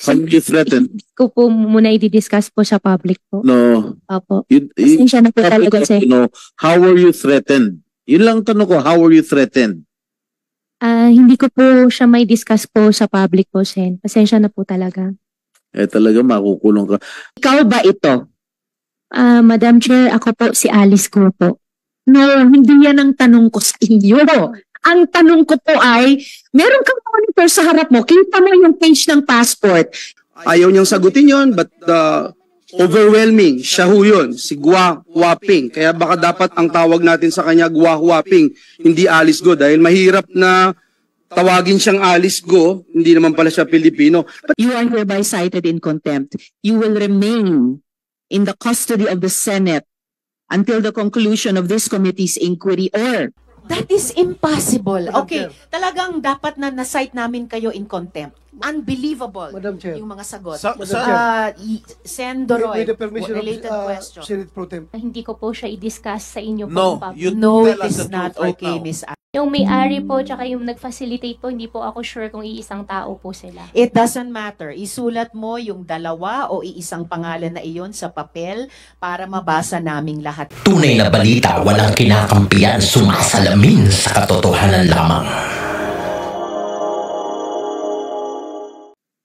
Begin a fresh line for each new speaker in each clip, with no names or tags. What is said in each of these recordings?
How will you threaten?
Ko po muna i-discuss po sa public po.
No.
Opo.
You,
Pasensya na po talaga, sir.
how were you threatened? Yun lang tanong ko, how were you threatened?
Hindi ko po siya may discuss po sa public po, Sen. Pasensya na po talaga.
Talaga makukulong ka.
Ikaw ba ito?
Madam Chair, ako po si Alice Go po.
No, hindi yan ang tanong ko sa inyo. Ang tanong ko po ay, meron kang monitor sa harap mo, kita mo yung page ng passport.
Ayaw niyang sagutin yon, but overwhelming, siya ho yun, si Gua Huaping. Kaya baka dapat ang tawag natin sa kanya Gua Huaping, hindi Alice Go. Dahil mahirap na tawagin siyang Alice Go, hindi naman pala siya Pilipino.
You are hereby cited in contempt. You will remain in the custody of the Senate until the conclusion of this committee's inquiry or...
That is impossible. Okay, talagang dapat na na-cite namin kayo in contempt. Unbelievable
Madam Chair.
yung mga sagot.
With
Sen. Doroy,
the permission
related
of
question.
Senate Pro Tem.
Hindi ko po siya i-discuss sa inyo po.
No,
public.
you
No,
tell
it
us
is
the
not
truth right
okay,
now.
Miss A.
Yung may-ari po, tsaka yung nag-facilitate po, hindi po ako sure kung iisang tao po sila.
It doesn't matter. Isulat mo yung dalawa o iisang pangalan na iyon sa papel para mabasa naming lahat.
Tunay na balita, walang kinakampiyan, sumasalamin sa katotohanan lamang.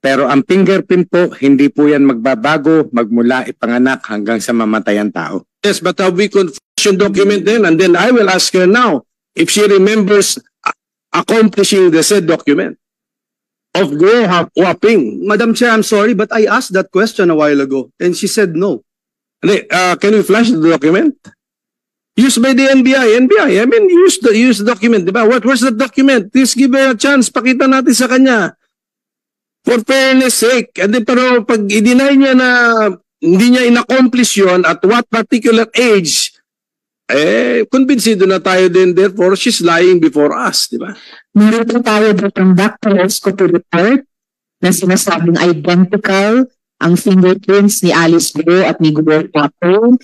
Pero ang fingerprint po, hindi po yan magbabago magmula ipanganak hanggang sa mamatayang tao.
Yes, but we confession document then, and then I will ask her now if she remembers accomplishing the said document of Gua Huaping. Madam Chair, I'm sorry, but I asked that question a while ago, and she said no. Can we flash the document? Used by the NBI. I mean, use the document, di ba? Where's the document? Please give her a chance. Pakita natin sa kanya. For fairness sake. And then, pero pag i-deny niya na hindi niya in-accomplish yun at what particular age, kumbinsido na tayo din. Therefore, she's lying before us, di ba?
Meron po tayo ditong doctor's copy report na sinasabing identical ang fingerprints ni Alice Go at ni Gua Huaping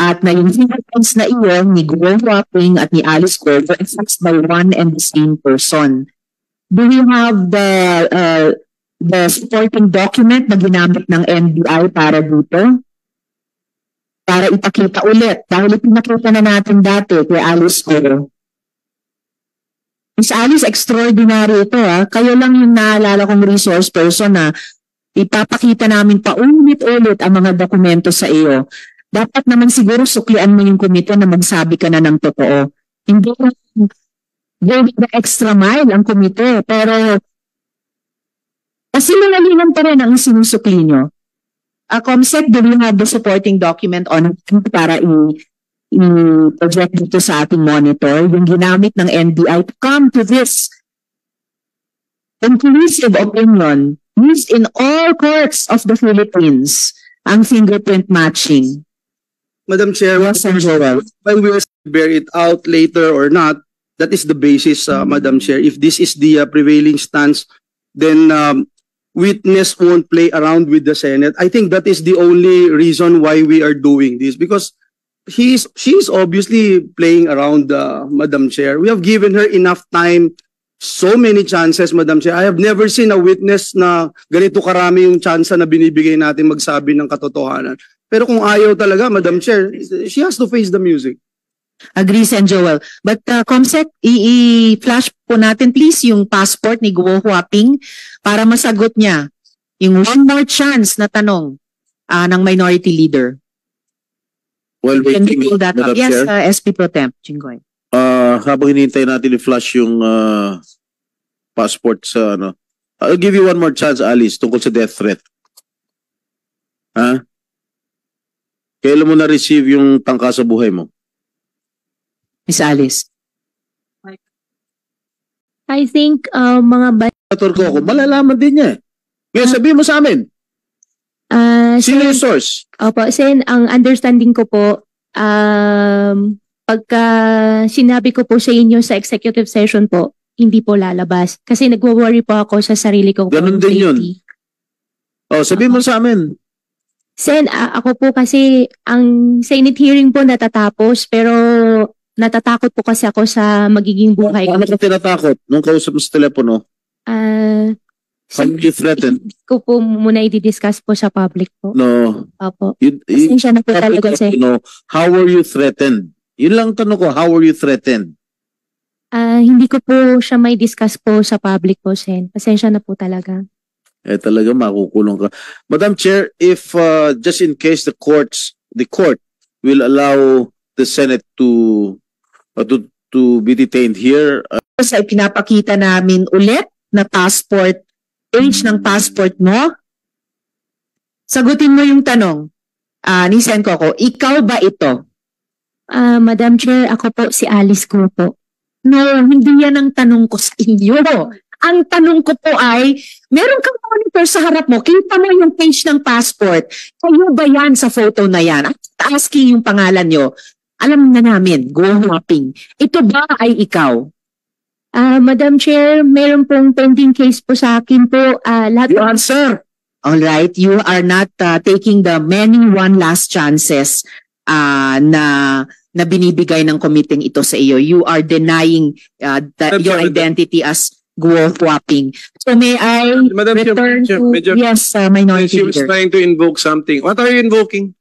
at na yung fingerprints na iyon ni Gua Huaping at ni Alice Go were affixed by one and the same person. Do you have the supporting document na ginamit ng NBI para dito? Para ipakita ulit. Dahil ipinakita na natin dati kay Alice Go. Miss Alice, extraordinary ito ha. Kayo lang yung naalala kong resource person na ipapakita namin paulit-ulit ang mga dokumento sa iyo. Dapat naman siguro suklian mo yung komite na magsabi ka na ng totoo. Hindi go the extra mile ang komite. Pero kasi nangalingan pa rin ang sinusukli nyo. Comsec, do we have the supporting document on para i-project dito sa ating monitor, yung ginamit ng NBI to come to this conclusive opinion used in all courts of the Philippines, ang fingerprint matching.
Madam Chair,
Yes, Joel.
when we bear it out later or not, that is the basis, Madam Chair. If this is the prevailing stance, then witness won't play around with the Senate. I think that is the only reason why we are doing this, because she's obviously playing around, Madam Chair. We have given her enough time, so many chances, Madam Chair. I have never seen a witness na ganito karami yung chance na binibigay natin magsabi ng katotohanan. Pero kung ayaw talaga, Madam Chair, she has to face the music.
Agree, Sen. Joel. But Comsec, i-flash po natin please yung passport ni Gua Huaping para masagot niya yung one more chance na tanong ng minority leader.
Well,
Can
waiting,
you pull that up?
Madam
Yes,
Chair.
SP Pro Temp. Chingoy.
Habang hinihintay natin i-flash yung passport sa ano. I'll give you one more chance, Alice, tungkol sa death threat. Ha? Kailan mo na-receive yung tangka sa buhay mo?
Miss Alice.
I think mga
Ko ako, malalaman din niya. Ngayon, sabihin mo sa amin, sino yung source?
Opo, Sen, ang understanding ko po, pagka sinabi ko po sa inyo sa executive session po, hindi po lalabas. Kasi nagwo-worry po ako sa sarili ko.
Ganun din yun. Sabihin mo sa amin.
Sen, ako po kasi, ang Senate hearing po natatapos, pero natatakot po kasi ako sa magiging buhay ko.
Ano ka tinatakot nung kausap mo sa telepono? How will you threaten?
Ko po muna i-discuss po sa public po.
No.
Opo.
You,
Pasensya na po talaga, sir.
how were you threatened? Yun lang tanong ko, how were you threatened?
Hindi ko po siya may discuss po sa public po, Sen. Pasensya na po talaga.
Talaga makukulong ka. Madam Chair, if just in case the court will allow the Senate to be detained here,
Sa pinapakita namin ulit na passport, age ng passport mo. Sagutin mo yung tanong. Ni Sen Coco, ikaw ba ito?
Madam Chair, ako po si Alice Go po.
No, hindi yan ang tanong ko sa inyo. Ang tanong ko po ay, meron kang monitor sa harap mo, kita mo yung page ng passport. Kayo ba yan sa photo na yan? At asking yung pangalan nyo. Alam na namin, go hopping. Ito ba ay ikaw?
Madam Chair, meron pong pending case po sa akin po. Lahat
You answer. All right, you are not taking the many one last chances na binibigay ng committee ito sa iyo. You are denying your identity as Guo Huaping. So may I
Madam Chair,
return to
Major-
yes, Minority
She was
Leader.
trying to invoke something. What are you invoking?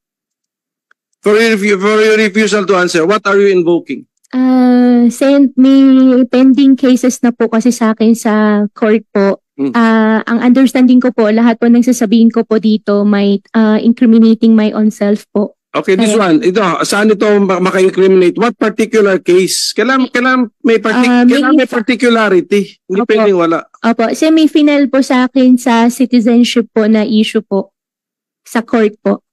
For your refusal to answer, what are you invoking?
Sen, may pending cases na po kasi sa akin sa court po. Ang understanding ko po, lahat po ng sasabihin ko po dito may incriminating my own self po.
Okay, this one. Ito, saan ito maka-incriminate? What particular case? Kailangan may particularity. Hindi
Opo.
pwedeng wala.
Opo, kasi may final po sa akin sa citizenship po na issue po sa court po.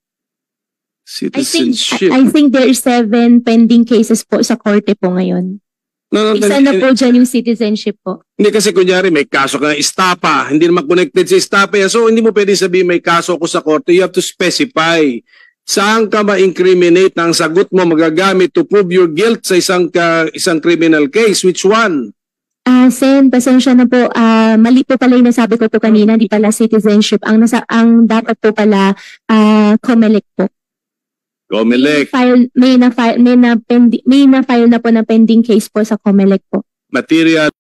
Citizenship.
I think there is 7 pending cases po sa korte po ngayon.
No,
Isa na po dyan yung citizenship po.
Hindi kasi kunyari may kaso ka ng estapa, hindi naman connected sa estapa yan. So hindi mo pwede sabihin may kaso ko sa korte. You have to specify. Saan ka ma-incriminate na ang sagot mo magagamit to prove your guilt sa isang criminal case? Which one?
Sen, pasensya na po. Mali po pala yung nasabi ko po kanina, di pala citizenship. Ang dapat po pala COMELEC po.
COMELEC.
May na-file na po na pending case po sa COMELEC po.
Material.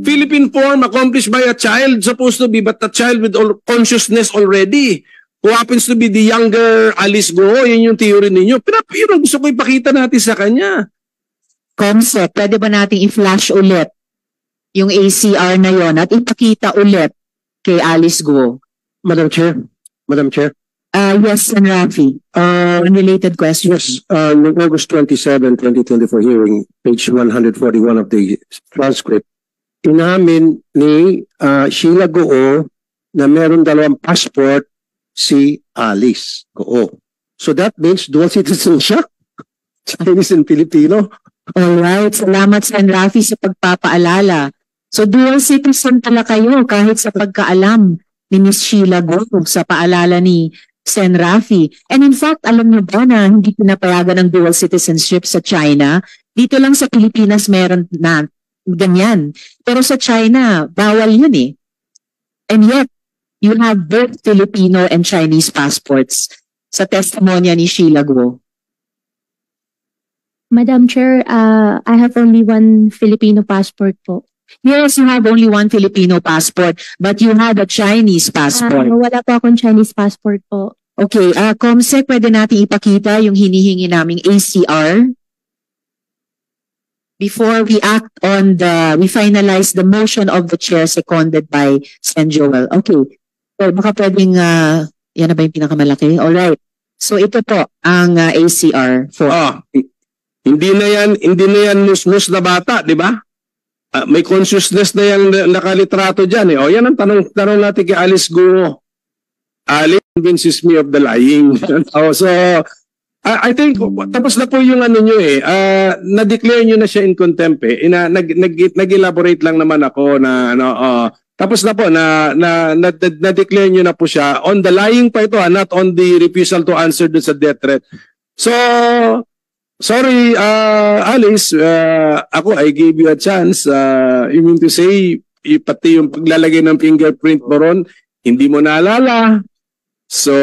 Philippine form accomplished by a child supposed to be, but a child with consciousness already. Who happens to be the younger Alice Go, yun yung theory ninyo. Pero gusto ko ipakita natin sa kanya.
Concept, pwede ba nating i-flash ulit yung ACR na yon at ipakita ulit kay Alice Go?
Madam Chair.
Yes, Sen. Rafi. Unrelated question.
Yes, noong August 27, 2024 hearing, page 141 of the transcript, inamin ni Sheila Goo na meron 2 passport si Alice Goo. So that means dual citizenship, Chinese and Filipino.
Alright, salamat Sen. Rafi sa pagpapaalala. So dual citizen pala kayo kahit sa pagkaalam ni Miss Sheila Goo sa paalala ni Sen. Rafi. And in fact, alam niyo ba na hindi pinapayagan ng dual citizenship sa China? Dito lang sa Pilipinas meron na ganyan. Pero sa China, bawal yun eh. And yet, you have both Filipino and Chinese passports sa testimonya ni Sheila Goo.
Madam Chair, I have only 1 Filipino passport po.
Yes, you have only 1 Filipino passport, but you have a Chinese passport.
Wala po akong Chinese passport po.
Okay, Comsec, pwede natin ipakita yung hinihingi naming ACR before we act on we finalize the motion of the chair seconded by Sen. Joel. Okay, so baka pwedeng, yan na ba yung pinakamalaki? Alright, so ito po ang ACR for...
Hindi na yan nus na bata, di ba? May consciousness na yan nakalitrato dyan eh. O yan ang tanong natin kay Alice Goo. Alice convinces me of the lying. So, I think, tapos na po yung ano nyo eh. Na-declare nyo na siya in contempt eh. Nag-elaborate lang naman ako na, tapos na po, na-declare nyo na po siya. On the lying pa ito, not on the refusal to answer dun sa death threat. So, sorry, Alice, ako, I gave you a chance. You mean to say, pati yung paglalagay ng fingerprint mo ron, hindi mo naalala. So,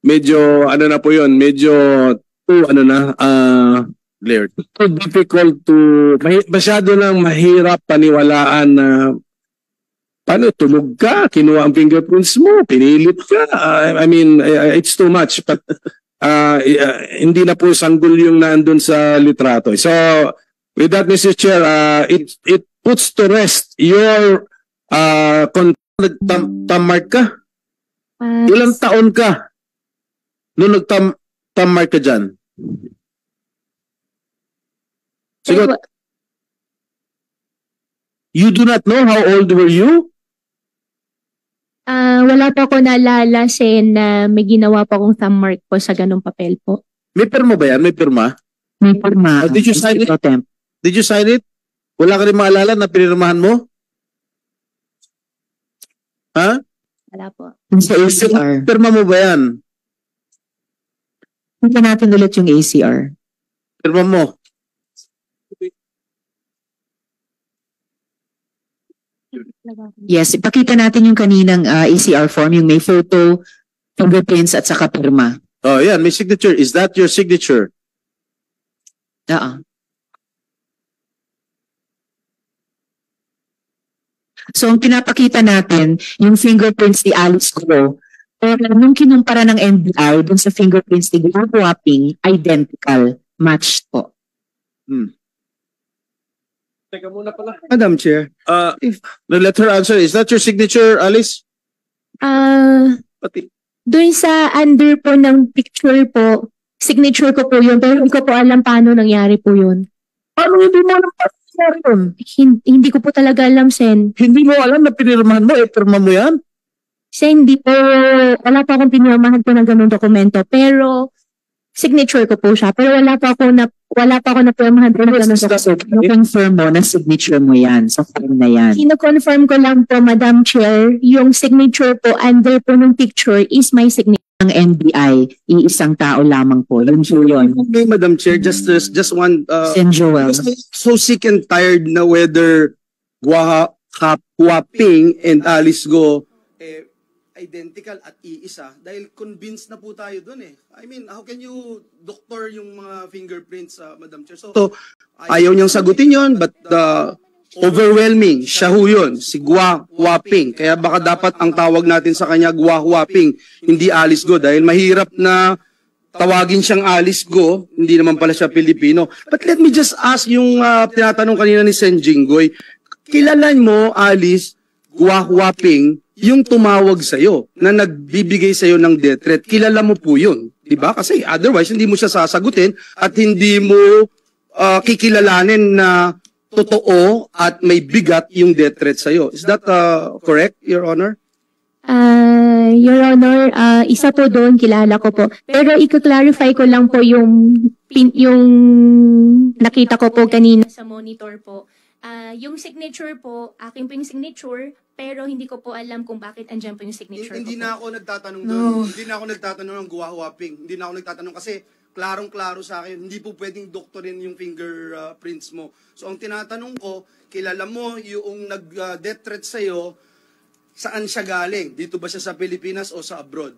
medyo, ano na po yun, medyo, too difficult to, masyado nang mahirap paniwalaan na paano, tulog ka, kinuha ang fingerprints mo, pinilit ka. I mean, it's too much. But hindi na po sanggol yung nandun sa litrato. So, with that, Mr. Chair, it puts to rest your nagtammark ka? Ilang taon ka nung nagtammark ka dyan? Siguro, you do not know how old were you?
Wala po ako naalala, Sen, na may ginawa po akong thumb mark po sa ganung papel po.
May pirma ba yan? May pirma?
May pirma.
Did you sign it?
Temp.
Did you sign it? Wala ka rin maalala na pinirmahan mo? Ha?
Wala po.
Sa ACR.
Pirma mo ba yan?
Punta natin ulit yung ACR.
Pirma mo.
Yes, ipakita natin yung kaninang ACR form, yung may photo, fingerprints at saka pirma.
Oh, yan. May signature. Is that your signature?
So, ang pinapakita natin, yung fingerprints ni Alice Go, pero nung kinumpara ng NBI dun sa fingerprints ni Go Huaping, identical, matched po.
Teka muna pala. Madam Chair,
Let her answer. Is that your signature, Alice? Pati.
Doon sa under po ng picture po, signature ko po yun, pero hindi ko po alam paano nangyari po yun.
Paano hindi mo alam paano nangyari yun?
Hindi ko po talaga alam, Sen.
Hindi mo alam na pinirmahan mo, pirma mo yan?
Sen, hindi po, wala pa akong pinirmahan po ng ganung dokumento, pero signature ko po siya, pero wala pa ako na pirmahan po ng ganung dokumento.
Confirm mo na signature mo yan sa form na yan.
Kino-confirm ko lang po, Madam Chair, yung signature po under po ng picture is my signature.
Ang NBI, iisang tao lamang po. Yun po yun.
okay, Madam Chair, just one,
Sen Joel.
so sick and tired na whether Huaping and Alice Go identical at iisa dahil convinced na po tayo dun eh. I mean, how can you doctor yung mga fingerprints, Madam Chair? So, ayaw niyang sagutin yon, but overwhelming, siya ho yun, si Gua Huaping. Kaya baka dapat ang tawag natin sa kanya Gua Huaping, hindi Alice Go, dahil mahirap na tawagin siyang Alice Go, hindi naman pala siya Pilipino. But let me just ask yung tinatanong kanina ni Sen Jinggoy, kilalan mo, Alice, Gua Huaping, yung tumawag sa'yo, na nagbibigay sa'yo ng death threat, kilala mo po yun. Diba? Kasi otherwise, hindi mo siya sasagutin at hindi mo kikilalanin na totoo at may bigat yung death threat sa'yo. Is that correct, Your Honor?
Your Honor, isa po doon, kilala ko po. Pero i-clarify ko lang po yung nakita ko po kanina sa monitor po. Yung signature po, akin po yung signature, pero hindi ko po alam kung bakit andyan po yung signature
Hindi
ko
na
po.
ako nagtatanong doon. Hindi na ako nagtatanong ng Gua Huaping. Hindi na ako nagtatanong kasi klarong-klaro sa akin, hindi po pwedeng doktorin yung fingerprints mo. So ang tinatanong ko, kilala mo yung nag-death threat sa'yo, saan siya galing? Dito ba siya sa Pilipinas o sa abroad?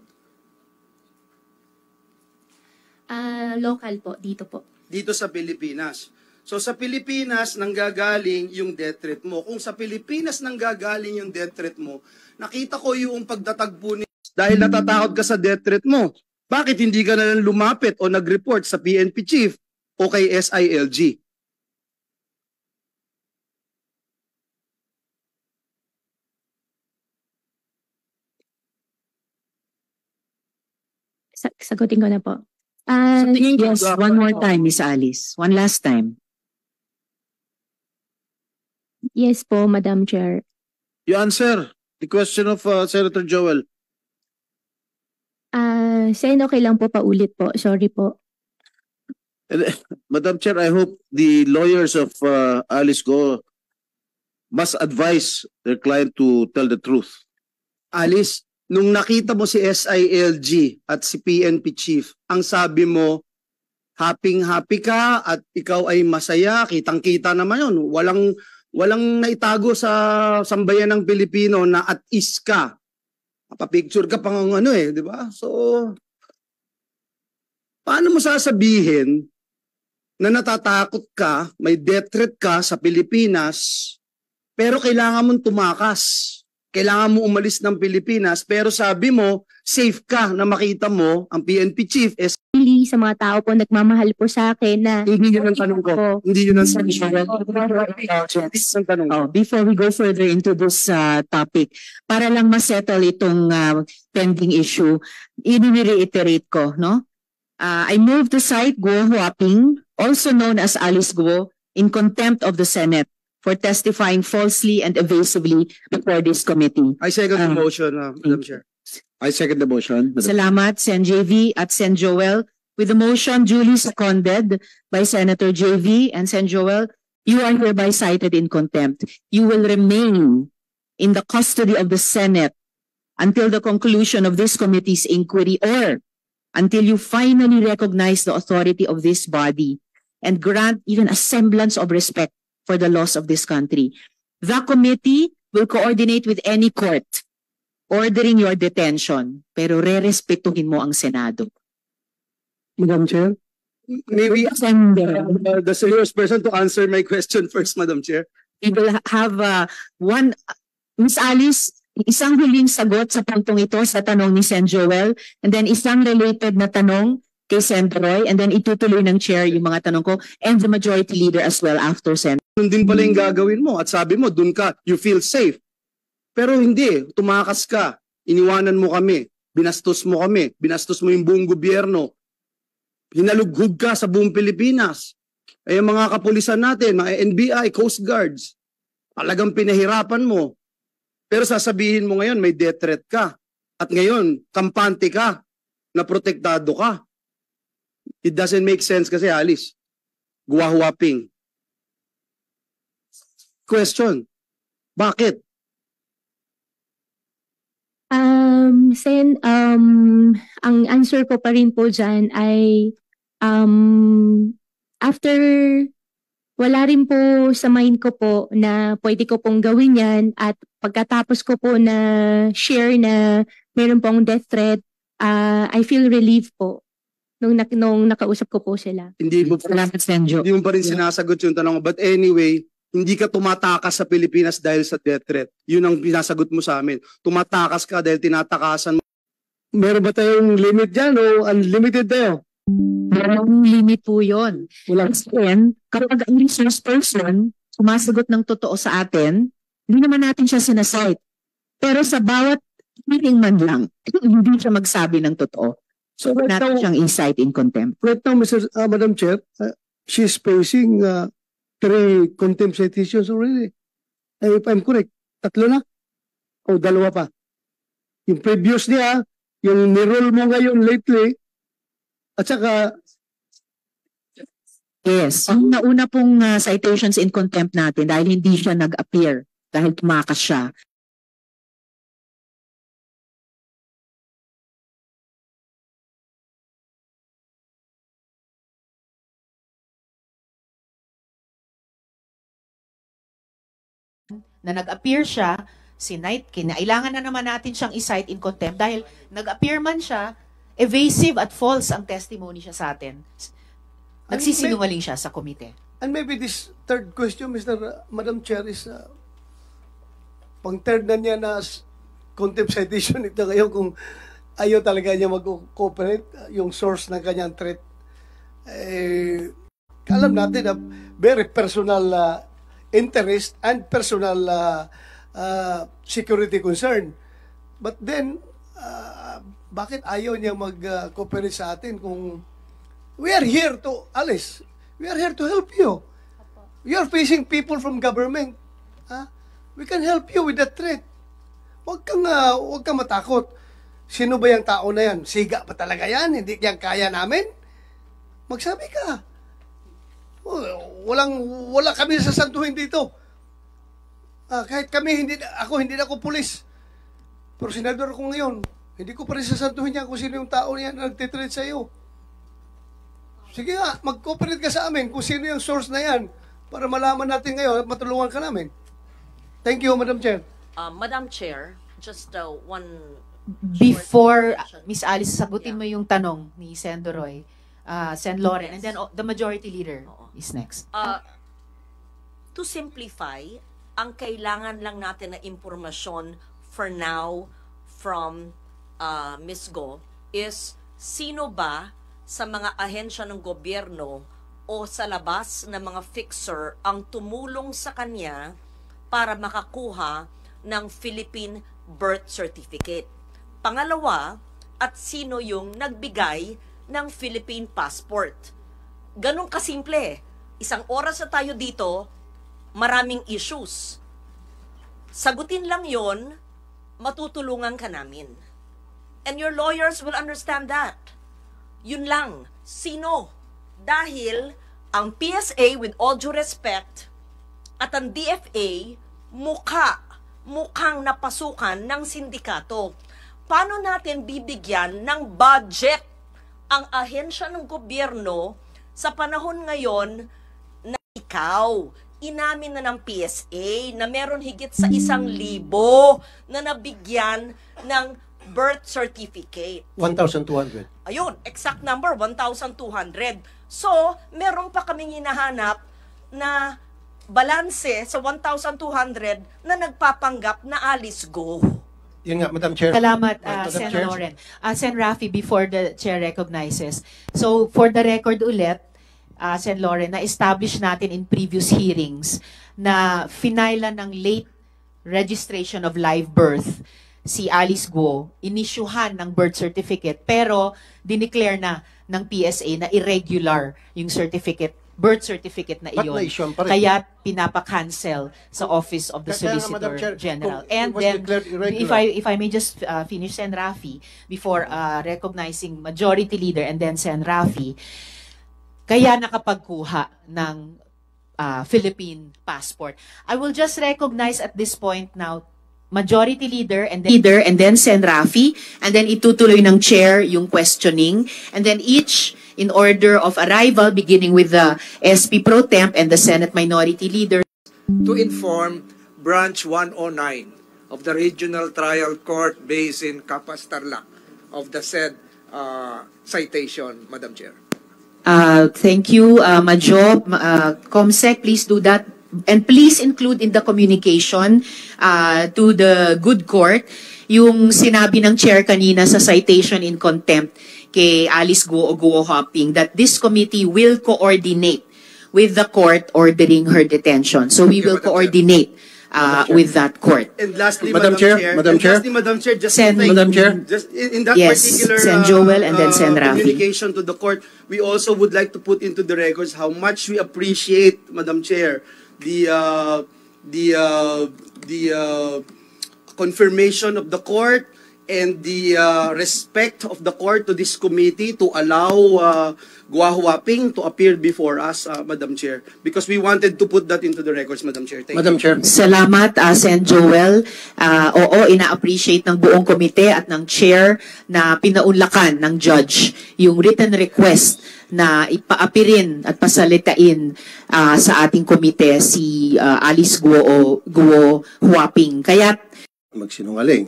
Local po, dito po.
Dito sa Pilipinas. So sa Pilipinas nanggagaling yung death threat mo. Kung sa Pilipinas nanggagaling yung death threat mo, nakita ko yung pagtatagpo ni dahil natatakot ka sa death threat mo. Bakit hindi ka na lang lumapit o nag-report sa PNP chief o kay SILG?
Sagutin ko na po.
Sa tingin ko,
Yes, one more time, Miss Alice. One last time.
Yes po, Madam Chair.
You answer the question of Senator Joel.
Sen, okay lang po, paulit po. Sorry po.
Madam Chair, I hope the lawyers of Alice Go must advise their client to tell the truth.
Alice, nung nakita mo si SILG at si PNP chief, ang sabi mo, happy ka at ikaw ay masaya, kitang-kita naman yun. Walang naitago sa sambayan ng Pilipino na at is ka. Papicture ka pang di ba? So, paano mo sasabihin na natatakot ka, may death threat ka sa Pilipinas, pero kailangan mong tumakas kailangan mo umalis ng Pilipinas, pero sabi mo, safe ka na makita mo ang PNP chief is
Really, sa mga tao po nagmamahal po sa akin na
hindi yun ang tanong ko.
Opo.
Hindi yun ang tanong ko.
Before we go further into this topic, para lang ma-settle itong pending issue, i-reiterate ko, no? I move to cite Guo Huaping, also known as Alice Guo, in contempt of the Senate for testifying falsely and evasively before this committee.
I second the motion, Madam Chair.
I second the motion.
Salamat, Sen. JV at Sen. Joel. With the motion duly seconded by Senator JV and Sen. Joel, you are hereby cited in contempt. You will remain in the custody of the Senate until the conclusion of this committee's inquiry or until you finally recognize the authority of this body and grant even a semblance of respect for the laws of this country. The committee will coordinate with any court ordering your detention, pero re-respetuhin mo ang Senado.
Madam Chair,
Maybe the serious person to answer my question first, Madam Chair.
We will have one, Miss Alice, isang huling sagot sa puntong ito sa tanong ni Sen. Joel, and then isang related na tanong kay Sen. Roy, and then itutuloy ng chair yung mga tanong ko, and the majority leader as well after Sen.
Yun din pala yung gagawin mo at sabi mo, dun ka, you feel safe. Pero hindi, tumakas ka, iniwanan mo kami, binastos mo kami, binastos mo yung buong gobyerno, hinalughog ka sa buong Pilipinas. Ay mga kapulisan natin, mga NBI, Coast Guards, talagang pinahirapan mo. Pero sasabihin mo ngayon, may death threat ka. At ngayon, kampante ka, na protektado ka. It doesn't make sense kasi, Alice. Guwahuaping. Question, bakit?
Sen, ang answer ko pa rin po dyan ay after wala rin po sa mind ko po na pwede ko pong gawin yan at pagkatapos ko po na share na meron pong death threat, I feel relieved po nung nakausap ko po sila.
Hindi mo pa rin sinasagot yung tanong. But anyway, hindi ka tumatakas sa Pilipinas dahil sa death threat. Yun ang pinasagot mo sa amin. Tumatakas ka dahil tinatakasan mo.
meron ba tayong limit dyan o unlimited tayo?
Merong limit po yun. Then, kapag ang resource person sumasagot ng totoo sa atin, hindi naman natin siya sinasite. Pero sa bawat hearing man lang, hindi siya magsabi ng totoo. So, natin siyang incite in contempt.
Right now, Madam Chair, she's facing 3 contempt citations already. If I'm correct, 3 na? O 2 pa? Yung previous niya, yung nirole mo ngayon lately, at saka
Yes. Ang nauna pong citations in contempt natin dahil hindi siya nag-appear, dahil tumakas siya.
Na nag-appear siya, kinailangan na naman natin siyang i-cite in contempt dahil nag-appear man siya, evasive at false ang testimony siya sa atin. Nagsisinungaling siya sa komite.
And maybe this third question, Madam Chair, is pang third na niya na contempt citation ito ngayon kung ayaw talaga niya mag-cooperate yung source ng kanyang threat. Alam natin na very personal interest and personal security concern. But then, bakit ayaw niya mag-cooperate sa atin kung we are here to, Alice, we are here to help you. You are facing people from government. We can help you with that threat. Huwag kang matakot. Sino ba yung tao na yan? Siga pa talaga yan? Hindi yan kaya namin? Magsabi ka. Wala kami sasantuhin dito. Kahit kami, hindi na ako pulis. Pero senador ako ngayon. Hindi ko pa rin sasantuhin yan kung sino yung tao na yan na nagtitreat sa iyo. Sige nga, mag-cooperate ka sa amin kung sino yung source na yan para malaman natin ngayon at matulungan ka namin. Thank you, Madam Chair.
Madam Chair, just one...
Before, Miss Alice, sagutin mo yung tanong ni Sen. Doroy, Sen. Loren, and then the majority leader is next.
To simplify, ang kailangan lang natin na impormasyon for now from Ms. Go is sino ba sa mga ahensya ng gobyerno o sa labas ng mga fixer ang tumulong sa kanya para makakuha ng Philippine birth certificate. Pangalawa, at sino yung nagbigay ng Philippine passport. Ganun kasimple. Isang oras na tayo dito, maraming issues. Sagutin lang yon, matutulungan ka namin. And your lawyers will understand that. Yun lang. Sino? Dahil ang PSA, with all due respect, at ang DFA, mukhang napasukan ng sindikato. Paano natin bibigyan ng budget ang ahensya ng gobyerno sa panahon ngayon na ikaw, inamin na ng PSA na meron higit sa 1,000 na nabigyan ng birth certificate.
1,200.
Ayun, exact number, 1,200. So, meron pa kaming hinahanap na balanse sa 1,200 na nagpapanggap na Alice Go.
Yun nga, Madam Chair.
Salamat,
Madam
Sen.
Chair.
Loren. Sen. Rafi, before the Chair recognizes. So, for the record ulit, Sen. Loren, na-establish natin in previous hearings na finailan ng late registration of live birth si Alice Go, inisyuhan ng birth certificate, pero dineclare na ng PSA na irregular yung birth certificate na
Ba't
iyon.
na-issue pa rin?
Kaya pinapa-cancel sa Office of the
Kaya nga,
Solicitor
Madam Chair,
General.
kung
And
it was
then,
declared irregular.
if I may just finish, Sen. Rafi, before recognizing Majority Leader and then Sen. Rafi, kaya nakapagkuha ng Philippine passport. I will just recognize at this point now Majority Leader and then Sen. Rafi, and then itutuloy ng Chair yung questioning, and then each in order of arrival, beginning with the SP Pro Temp and the Senate Minority Leader.
To inform Branch 109 of the Regional Trial Court based in Capas, Tarlac of the said citation, Madam Chair.
Thank you, Majo. Comsec, please do that. And please include in the communication to the good court yung sinabi ng chair kanina sa citation in contempt kay Alice Go o Go Hopping that this committee will coordinate with the court ordering her detention. So we will coordinate with that court.
And lastly,
Madam Chair, Madam Chair.
Madam Chair, just
Sen.
to thank-
Madam Chair.
just in that
Yes,
particular
Sen. Joel and then Sen. Rafi.
communication to the court, we also would like to put into the records how much we appreciate, Madam Chair, the confirmation of the court and the respect of the court to this committee to allow Gua Huaping to appear before us, Madam Chair, because we wanted to put that into the records, Madam Chair. Thank
Madam
you.
Chair.
Salamat, Sen. Joel. Oo, ina-appreciate ng buong komite at ng chair na pinaunlakan ng judge yung written request na ipaapirin at pasalitain sa ating komite si Alice Go Huaping. Kaya
Magsinungaling.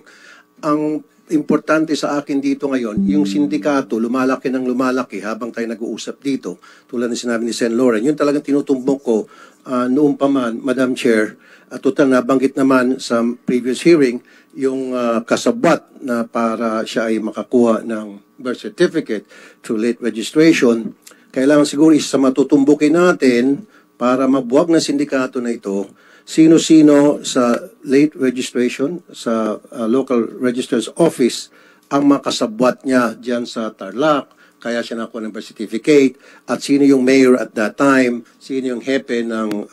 Ang importante sa akin dito ngayon, yung sindikato lumalaki ng lumalaki habang tayo nag-uusap dito, tulad ng sinabi ni Sen. Loren. Yun talagang tinutumbok ko noong pa man, Madam Chair, at total nabanggit naman sa previous hearing, yung kasabwat na para siya ay makakuha ng birth certificate through late registration. Kailangan siguro isa matutumbukin natin para mabuwag ng sindikato na ito, sino-sino sa late registration sa local registrar's office ang makasabwat niya dyan sa Tarlac, kaya siya nakuha ng birth certificate, at sino yung mayor at that time, sino yung hepe ng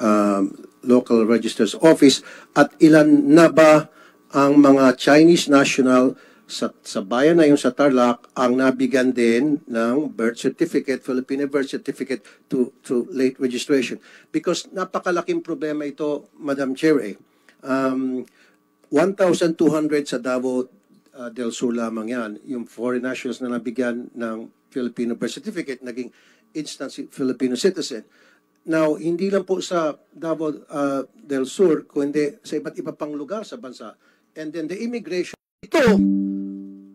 local registrar's office, at ilan na ba ang mga Chinese national sa bayan na yung sa Tarlac ang nabigyan din ng birth certificate, Filipino birth certificate to late registration. Because napakalaking problema ito, Madam Chair. 1,200 sa Davao del Sur lamang yan. Yung foreign nationals na nabigyan ng Filipino birth certificate, naging instant Filipino citizen. Now, hindi lang po sa Davao del Sur, kundi sa iba't iba pang lugar sa bansa. And then the immigration, ito,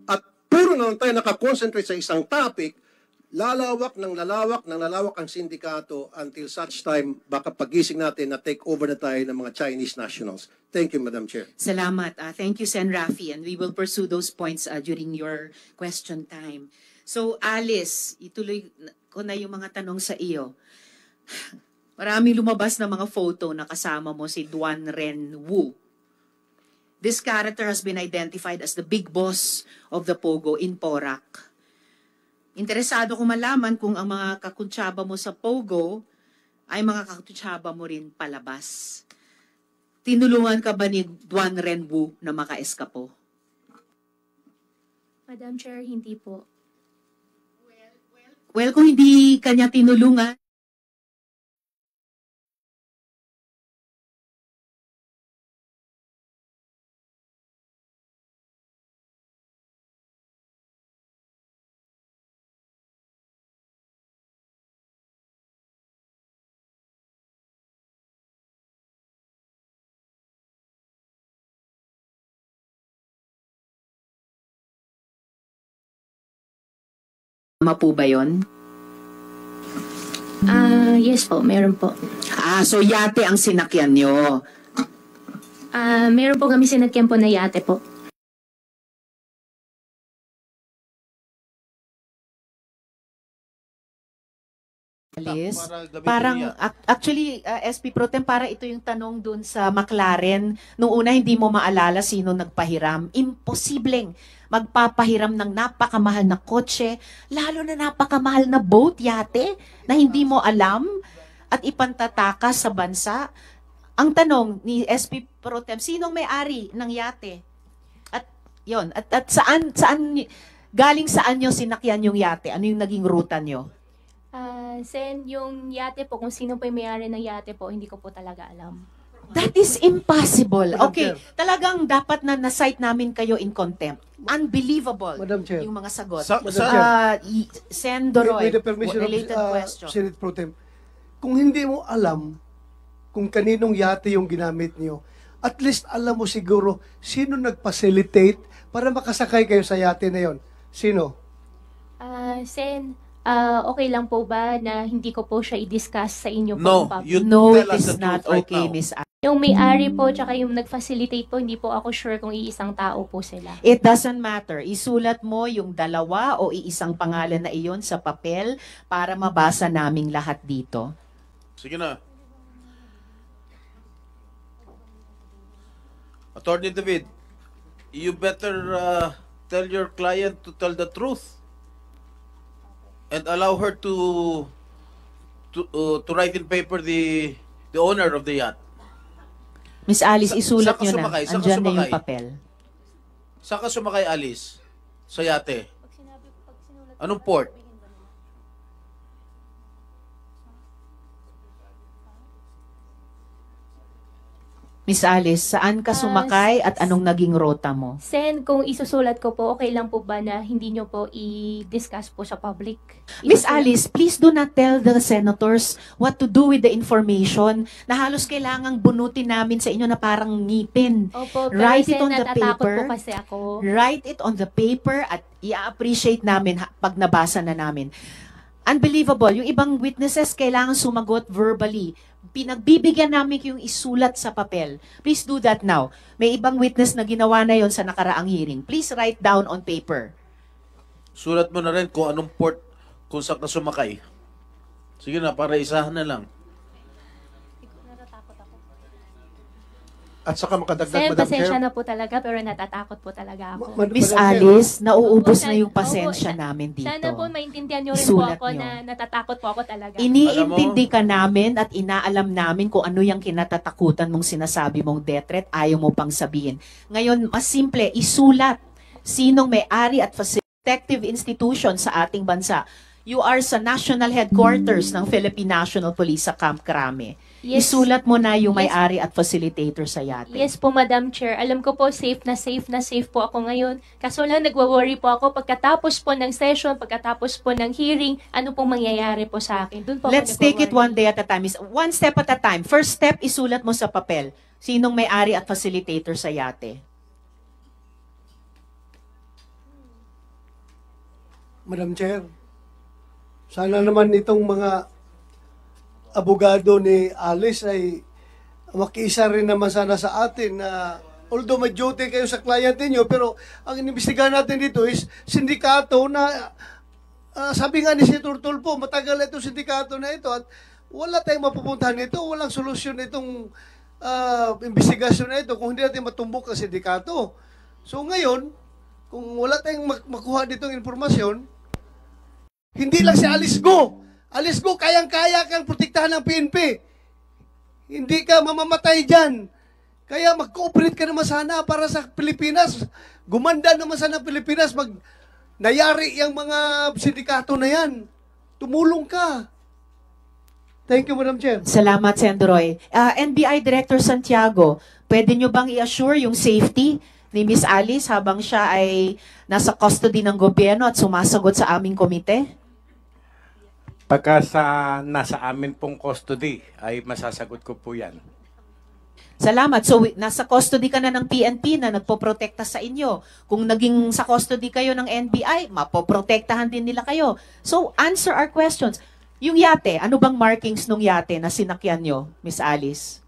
at puro na lang tayo nakakonsentrate sa isang topic, lalawak ng lalawak ang sindikato until such time baka pagising natin na take over na tayo ng mga Chinese nationals. Thank you, Madam Chair.
Salamat. Thank you, Sen. Rafi, and we will pursue those points during your question time. So, Alice, ituloy ko na yung mga tanong sa iyo. Maraming lumabas na mga photo na kasama mo si Duan Ren Wu. This character has been identified as the big boss of the Pogo in Porac. Interesado ko malaman kung ang mga kakuntsaba mo sa Pogo ay mga kakuntsaba mo rin palabas. Tinulungan ka ba ni Duan Ren Wu na maka-eskapo?
Madam Chair, hindi po.
Well, kung hindi kanya tinulungan, tama po ba yun?
Yes po, meron po.
So yate ang sinakyan nyo.
Meron po kami sinagyan po na yate po.
Alice, parang actually SP Pro Tem, para ito yung tanong dun sa McLaren. Nung una hindi mo maalala sino nagpahiram. Imposibleng magpapahiram ng napakamahal na kotse, lalo na napakamahal na boat, yate, na hindi mo alam at ipantatakas sa bansa. Ang tanong ni SP Pro Tem, sinong may-ari ng yate? At yon, at saan galing saan nyo sinakyan yung yate? Ano yung naging ruta nyo?
Sen, yung yate po, kung sino po yung may-ari ng yate po, hindi ko po talaga alam.
That is impossible.
Madam
Okay,
Chair.
Talagang dapat na na-cite namin kayo in contempt. Unbelievable
Madam Chair.
yung mga sagot.
Madam Chair.
Sen Doroy,
With the permission
related
of
question.
Senate Pro Tem, kung hindi mo alam kung kaninong yate yung ginamit niyo, at least alam mo siguro sino nag-facilitate para makasakay kayo sa yate na yon. Sino?
Sen, okay lang po ba na hindi ko po siya i-discuss sa inyo po?
No,
in public?
you
No,
tell
it
us
is
the
not
truth right
okay,
now.
Miss Anne.
Yung may-ari po, tsaka yung nag-facilitate po, hindi po ako sure kung iisang tao po sila.
It doesn't matter. Isulat mo yung dalawa o iisang pangalan na iyon sa papel para mabasa naming lahat dito.
Sige na. Attorney David, you better tell your client to tell the truth and allow her to write in paper the owner of the yacht.
Miss Alice, isulat
Saan ka
nyo na.
sumakay? Saan ka
Andyan na yung
sumakay?
papel.
Saan ka sumakay, Alice? Sa yate? Anong port?
Miss Alice, saan ka sumakay at anong naging rota mo?
Sen, kung isusulat ko po, okay lang po ba na hindi nyo po i-discuss po sa public?
Miss
Isusulat-
Alice, please do not tell the senators what to do with the information na halos kailangang bunutin namin sa inyo na parang ngipin.
Opo, pero
Write it
Sen,
on the
natatakot
paper.
po kasi ako.
Write it on the paper at i-appreciate namin pag nabasa na namin. Unbelievable. Yung ibang witnesses kailangan sumagot verbally. Pinagbibigyan namin yung isulat sa papel. Please do that now. May ibang witness na ginawa na yon sa nakaraang hearing. Please write down on paper.
Sulat mo na rin kung anong port, kung saan ka sumakay. Sige na, para isahan na lang.
At saka makadagdag,
Sen,
Madam
pasensya
Chair.
na po talaga, pero natatakot po talaga ako.
Miss
Madam Chair.
Alice, nauubos
Opo,
na yung
opo,
pasensya
sa-
namin dito.
Sana po maintindihan nyo rin
Isulat
po ako
nyo.
na natatakot po ako talaga.
Iniintindi ka namin at inaalam namin kung ano yung kinatatakutan mong sinasabi mong death threat, ayaw mo pang sabihin. Ngayon, mas simple, isulat sinong may-ari at protective institution sa ating bansa. You are sa national headquarters ng Philippine National Police sa Camp Crame.
Yes.
Isulat mo na yung
Yes.
may-ari at facilitator sa yate.
Yes po, Madam Chair. Alam ko po, safe na safe po ako ngayon. Kaso lang, nagwa-worry po ako pagkatapos po ng session, pagkatapos po ng hearing, ano pong mangyayari po sa akin. Doon po ako
Let's take it
nagwa-worry.
one day at a time. One step at a time. First step, isulat mo sa papel. Sinong may-ari at facilitator sa yate?
Madam Chair, Sana naman itong mga abogado ni Alice ay makiisa rin naman sana sa atin na although may duty kayo sa client niyo, pero ang inimbestigahan natin dito is sindikato na sabi nga ni Senator Tulfo, matagal itong sindikato na ito at wala tayong mapupuntahan nito, walang solusyon itong investigasyon na ito kung hindi natin matumbok ang sindikato. So ngayon, kung wala tayong makuha ditong informasyon, hindi lang si Alice Go. Alice Go, kayang-kaya kang protektahan ng PNP. Hindi ka mamamatay dyan. Kaya mag-cooperate ka naman sana para sa Pilipinas. Gumanda naman sana Pilipinas. Nayari yung mga sindikato na yan. Tumulong ka. Thank you, Madam Chair.
Salamat, Sendroy. NBI Director Santiago, pwede nyo bang i-assure yung safety ni Miss Alice habang siya ay nasa custody ng gobyerno at sumasagot sa aming komite?
Pagka nasa amin pong custody, ay masasagot ko po yan.
Salamat. So, nasa custody ka na ng PNP na nagpoprotekta sa inyo. Kung naging sa custody kayo ng NBI, mapoprotektahan din nila kayo. So, answer our questions. Yung yate, ano bang markings nung yate na sinakyan nyo, Miss Alice?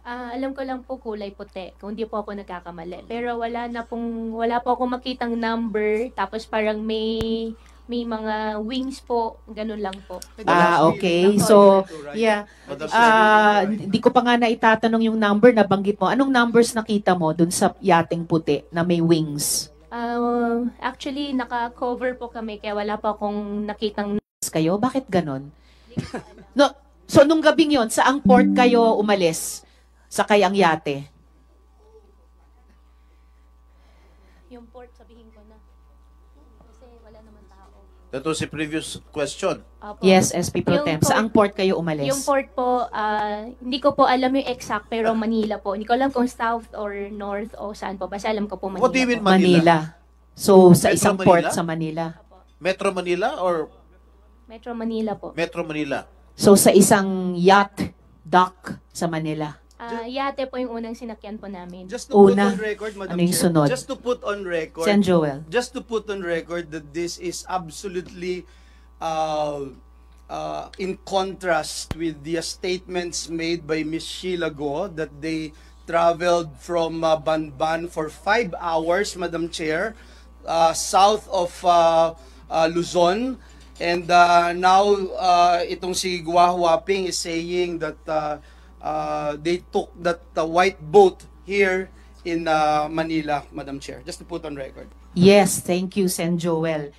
Alam ko lang po kulay puti, kung hindi po ako nagkakamali. Pero wala po akong makitang number, tapos parang may mga wings po, ganun lang po.
Okay. So, yeah. Hindi ko pa nga naitatanong yung number na banggit mo. Anong numbers nakita mo dun sa yating puti na may wings?
Actually, naka-cover po kami, kaya wala po akong nakitang
kayo? Bakit ganon? No, so, nung gabing yon, saang port kayo umalis? Sakay ang yate?
Yung port, sabihin ko na. Kasi wala naman tao.
That was a previous question.
Yes, SP Pro Tem. Saang port kayo umalis?
Yung port po, hindi ko po alam yung exact, pero Manila po. Hindi ko alam kung south or north o saan po. Basta alam ko po Manila.
What do you mean
po.
Manila?
So, sa
Metro
isang
Manila?
port sa Manila.
Metro Manila or
Metro Manila po.
Metro Manila?
So, sa isang yacht dock sa Manila.
Yate po yung unang sinakyan po namin.
Just to put
Una.
on record, Madam
Ano yung
Chair,
sunod?
just to put on record,
Sen Joel.
just to put on record that this is absolutely in contrast with the statements made by Ms. Sheila Go that they traveled from Banban for 5 hours, Madam Chair, south of Luzon. And now, itong si Gua Huaping is saying that they took that white boat here in Manila, Madam Chair. Just to put on record.
Yes, thank you, Sen Joel.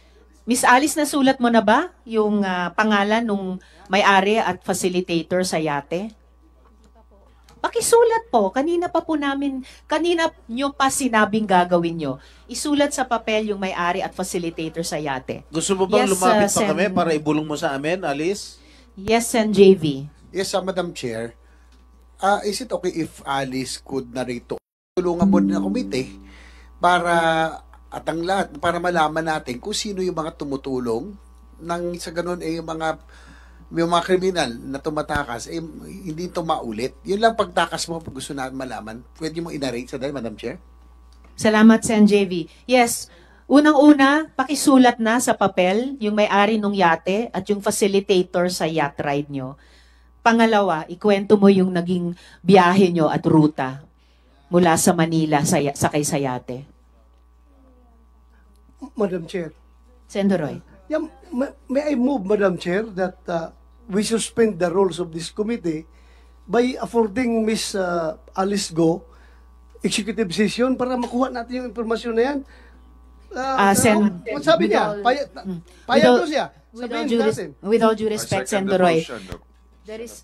Miss Alice, nasulat mo na ba yung pangalan nung may-ari at facilitator sa yate? Pakisulat po. Kanina nyo pa sinabing gagawin nyo. Isulat sa papel yung may-ari at facilitator sa yate.
Gusto mo bang
Yes,
lumapit pa
Sen-
kami para ibulong mo sa amin, Alice?
Yes, Sen JV.
Yes, Madam Chair. Is it okay if Alice could narito? Tulungan mo din ang komite para at ang lahat, para malaman natin kung sino yung mga tumutulong nang sa ganun yung mga kriminal na tumatakas, hindi ito maulit. Yun lang pagtakas mo pag gusto natin malaman. Pwede mo inarate sa dahil, Madam Chair?
Salamat, Sen JV. Yes, unang-una, pakisulat na sa papel yung may-ari ng yate at yung facilitator sa yacht ride nyo. Pangalawa, ikwento mo yung naging biyahe nyo at ruta mula sa Manila sakay sa yate.
Madam Chair.
Sendoroy.
Yeah, may I move, Madam Chair, that we suspend the rules of this committee by affording Miss Alice Go executive session para makuha natin yung informasyon na yan. Sabi niya, payag ko siya.
With all due respect, Sendoroy.
There is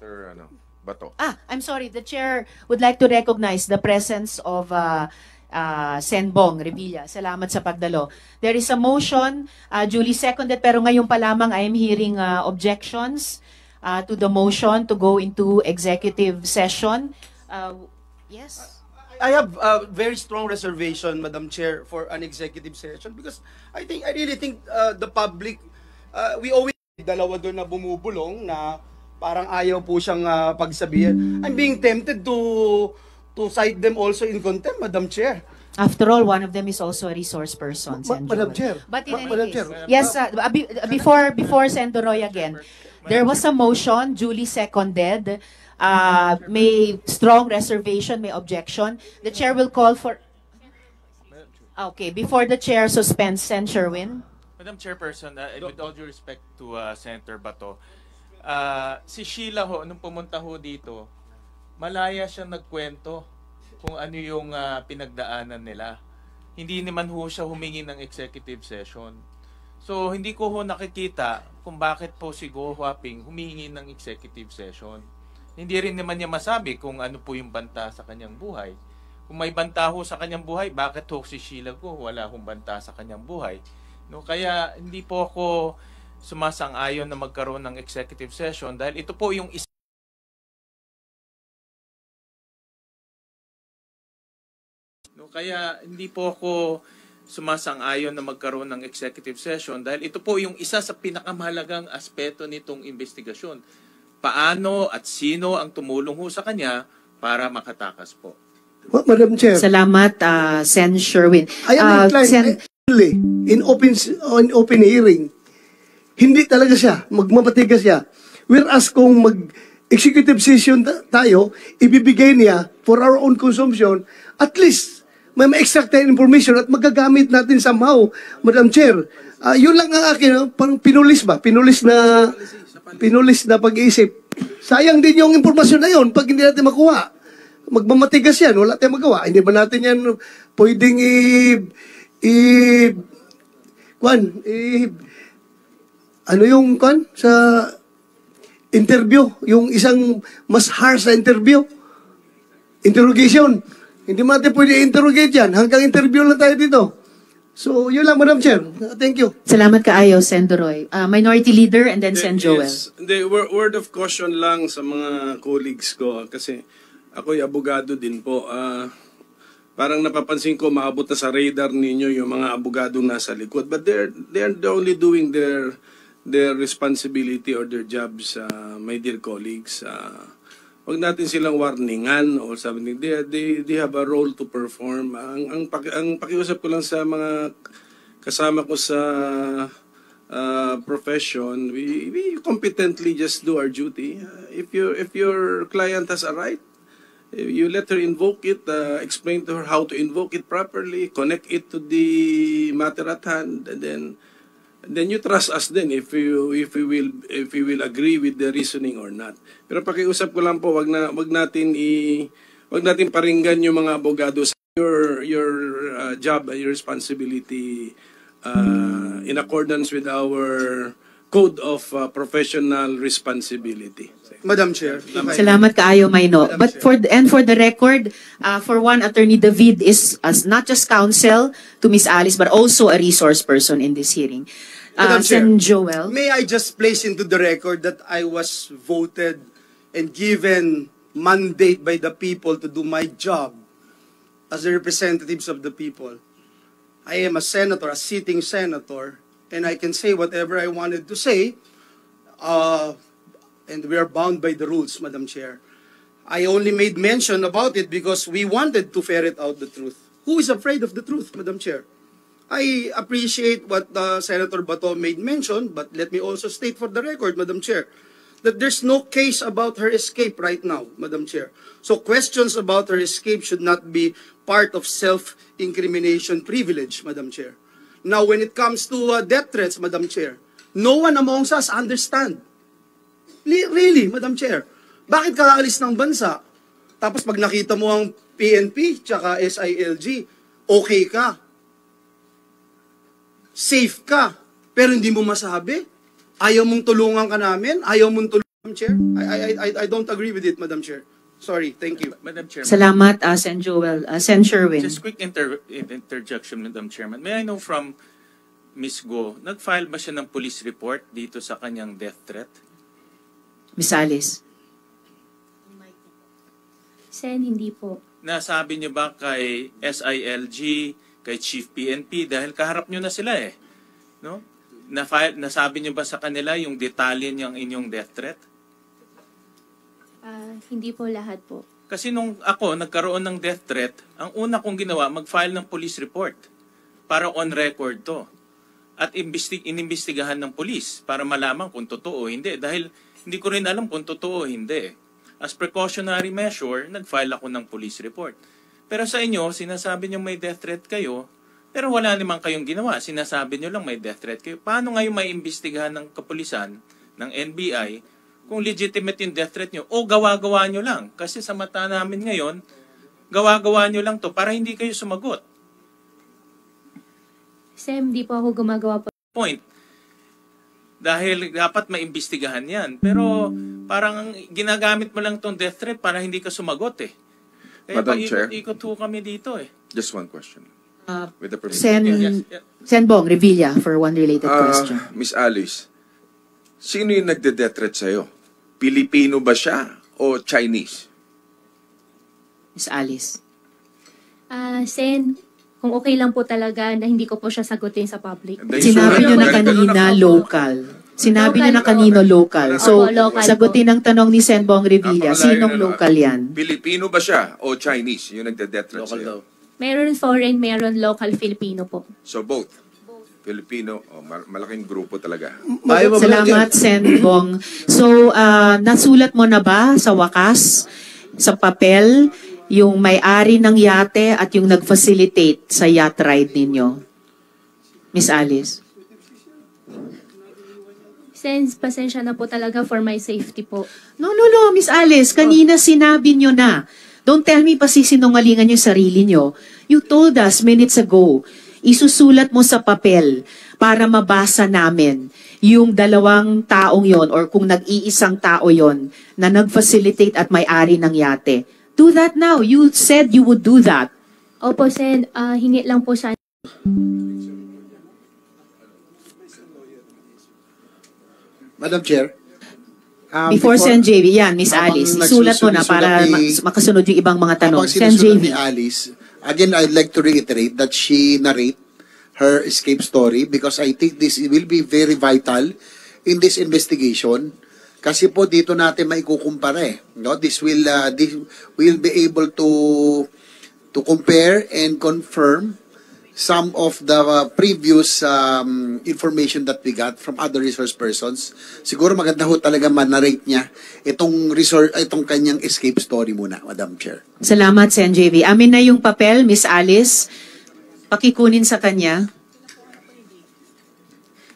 Bato.
I'm sorry. The chair would like to recognize the presence of Senbong Revilla. Salamat sa pagdalo. There is a motion, duly seconded, pero ngayon pa lamang I am hearing objections to the motion to go into executive session. Yes?
I have a very strong reservation, Madam Chair, for an executive session because I really think the public, we always dalawa doon na bumubulong na parang ayaw po siyang pagsabihan. I'm being tempted to cite them also in contempt, Madam Chair.
After all, one of them is also a resource person. Sen.
Madam
Joel.
Chair.
But in any
Madam
case,
Chair.
yes, before Sen. Doroy again, there was a motion, duly seconded. May strong reservation, may objection. The chair will call for... Okay, before the chair suspends, Sen. Sherwin.
Madam Chairperson, with all due respect to Senator Bato, si Sheila ho, nung pumunta ho dito, malaya siya nagkwento kung ano yung pinagdaanan nila. Hindi naman ho siya humingi ng executive session. So, hindi ko ho nakikita kung bakit po si Go Huaping humingi ng executive session. Hindi rin naman niya masabi kung ano po yung banta sa kanyang buhay. Kung may banta ho sa kanyang buhay, bakit ho si Sheila Go wala hong banta sa kanyang buhay? No, kaya hindi po ako sumasang-ayon na magkaroon ng executive session dahil ito po yung isa. No, kaya hindi po ako sumasang-ayon na magkaroon ng executive session dahil ito po yung isa sa pinakamahalagang aspeto nitong investigasyon. Paano at sino ang tumulong ho sa kanya para makatakas po.
Madam Chair.
Salamat, Sen. Sherwin.
I am inclined in open hearing. Hindi talaga siya, magmamatigas siya. Whereas kung mag-executive session tayo, ibibigay niya for our own consumption, at least may ma-extract na information at magagamit natin somehow, Madam Chair. Yun lang ang akin, parang pinulis ba? Pinulis na pag-iisip. Sayang din yung impormasyon na yun pag hindi natin makuha. Magmamatigas yan, wala tayong magawa. Hindi ba natin yan pwedeng ano yung sa interview, yung isang mas harsh na interview, interrogation. Hindi mo natin pwede interrogate yan. Hanggang interview lang tayo dito. So, yun lang, Madam Chair. Thank you.
Salamat kaayo, Sen. Doroy. Minority Leader and then Sen. Joel.
Yes. The word of caution lang sa mga colleagues ko kasi ako'y abogado din po. Parang napapansin ko maabot na sa radar ninyo yung mga abogado nasa likod. But they're only doing their responsibility or their jobs, my dear colleagues. Wag natin silang warningan or something. They have a role to perform. Ang pakiusap ko lang sa mga kasama ko sa profession, we competently just do our duty. If your client has a right, you let her invoke it, explain to her how to invoke it properly, connect it to the matter at hand, and then you trust us then if we will agree with the reasoning or not. Pero pakiusap ko lang po, wag natin paringgan yung mga abogado sa your job and your responsibility in accordance with our code of professional responsibility.
Madam Chair.
Salamat kaayo, Mayno. But for the record, for one, Attorney David is not just counsel to Miss Alice but also a resource person in this hearing.
Madam Chair,
Sen. Joel.
may I just place into the record that I was voted and given mandate by the people to do my job as the representatives of the people. I am a senator, a sitting senator, and I can say whatever I wanted to say, and we are bound by the rules, Madam Chair. I only made mention about it because we wanted to ferret out the truth. Who is afraid of the truth, Madam Chair? I appreciate what Senator Bato made mention, but let me also state for the record, Madam Chair, that there's no case about her escape right now, Madam Chair. So questions about her escape should not be part of self-incrimination privilege, Madam Chair. Now, when it comes to death threats, Madam Chair, no one amongst us understand. Really, Madam Chair, bakit ka aalis ng bansa? Tapos pag nakita mo ang PNP tsaka SILG, okay ka. Safe ka. Pero hindi mo masabi. Ayaw mong tulungan ka namin. Ayaw mong tulungan, Madam Chair. I don't agree with it, Madam Chair. Sorry, thank you.
Madam Chairman.
Salamat, Sen. Joel. Sen. Sherwin.
Just quick interjection, Madam Chairman. May I know from Ms. Go, nag-file ba siya ng police report dito sa kanyang death threat?
Miss Alice.
Sen, hindi po.
Nasabi niyo ba kay SILG, kay Chief PNP, dahil kaharap niyo na sila eh. No? Nasabi niyo ba sa kanila yung detalye niyang inyong death threat?
Hindi po lahat po.
Kasi nung ako nagkaroon ng death threat, ang una kong ginawa, mag-file ng police report para on record to. At inimbestigahan ng police para malaman kung totoo o hindi. Dahil hindi ko rin alam kung totoo o hindi. As precautionary measure, nag-file ako ng police report. Pero sa inyo, sinasabi nyo may death threat kayo, pero wala naman kayong ginawa. Sinasabi nyo lang may death threat kayo. Paano ngayon may imbestigahan ng kapulisan, ng NBI, kung legitimate yung death threat nyo? O gawa-gawa nyo lang. Kasi sa mata namin ngayon, gawa-gawa nyo lang to para hindi kayo sumagot.
Sem, di po ako gumagawa po.
Point. Dahil dapat maimbestigahan yan. Pero parang ginagamit mo lang tong death threat para hindi ka sumagot eh. Kaya
Madam Chair.
ikot ho kami dito eh.
Just one question. With the permission.
Sen Bong Revilla for one related question.
Miss Alice, sino yung nagde-death threat sa'yo? Pilipino ba siya o Chinese?
Miss Alice.
Sen, kung okay lang po talaga na hindi ko po siya sagutin sa public.
Sinabi niyo na kanina local. Sinabi niyo na kanino local. So,
local
sagutin ang tanong ni Sen Bong Revilla, sinong local yan?
Pilipino ba siya o Chinese yung nagde-death threat sa'yo?
Meron foreign, meron local Filipino po.
So both? Filipino, malaking grupo talaga.
Salamat, Sen Bong. So, nasulat mo na ba sa wakas, sa papel, yung may-ari ng yate at yung nag-facilitate sa yacht ride ninyo? Miss Alice?
Sense, pasensya na po talaga for my safety po.
No, Miss Alice, kanina sinabi nyo na. Don't tell me pa sisinungalingan yung sarili nyo. You told us minutes ago, isusulat mo sa papel para mabasa namin yung dalawang taong yon or kung nag-iisang tao yon na nag-facilitate at may-ari ng yate. Do that now. You said you would do that.
Opo, Sen, hingi lang po sa...
Madam Chair.
Before Sen JV, yan, Miss Alice, isulat mo na para makasunod yung ibang mga tanong. Sen JV.
Ni Alice, again, I'd like to reiterate that she narrate her escape story because I think this will be very vital in this investigation. Kasi po dito natin maikukumpara eh. No? This will be able to compare and confirm some of the previous information that we got from other resource persons. Siguro maganda ho talaga man-narrate niya itong kanyang escape story muna, Madam Chair.
Salamat, Sen JV. Amin na yung papel, Miss Alice. Pakikunin sa kanya.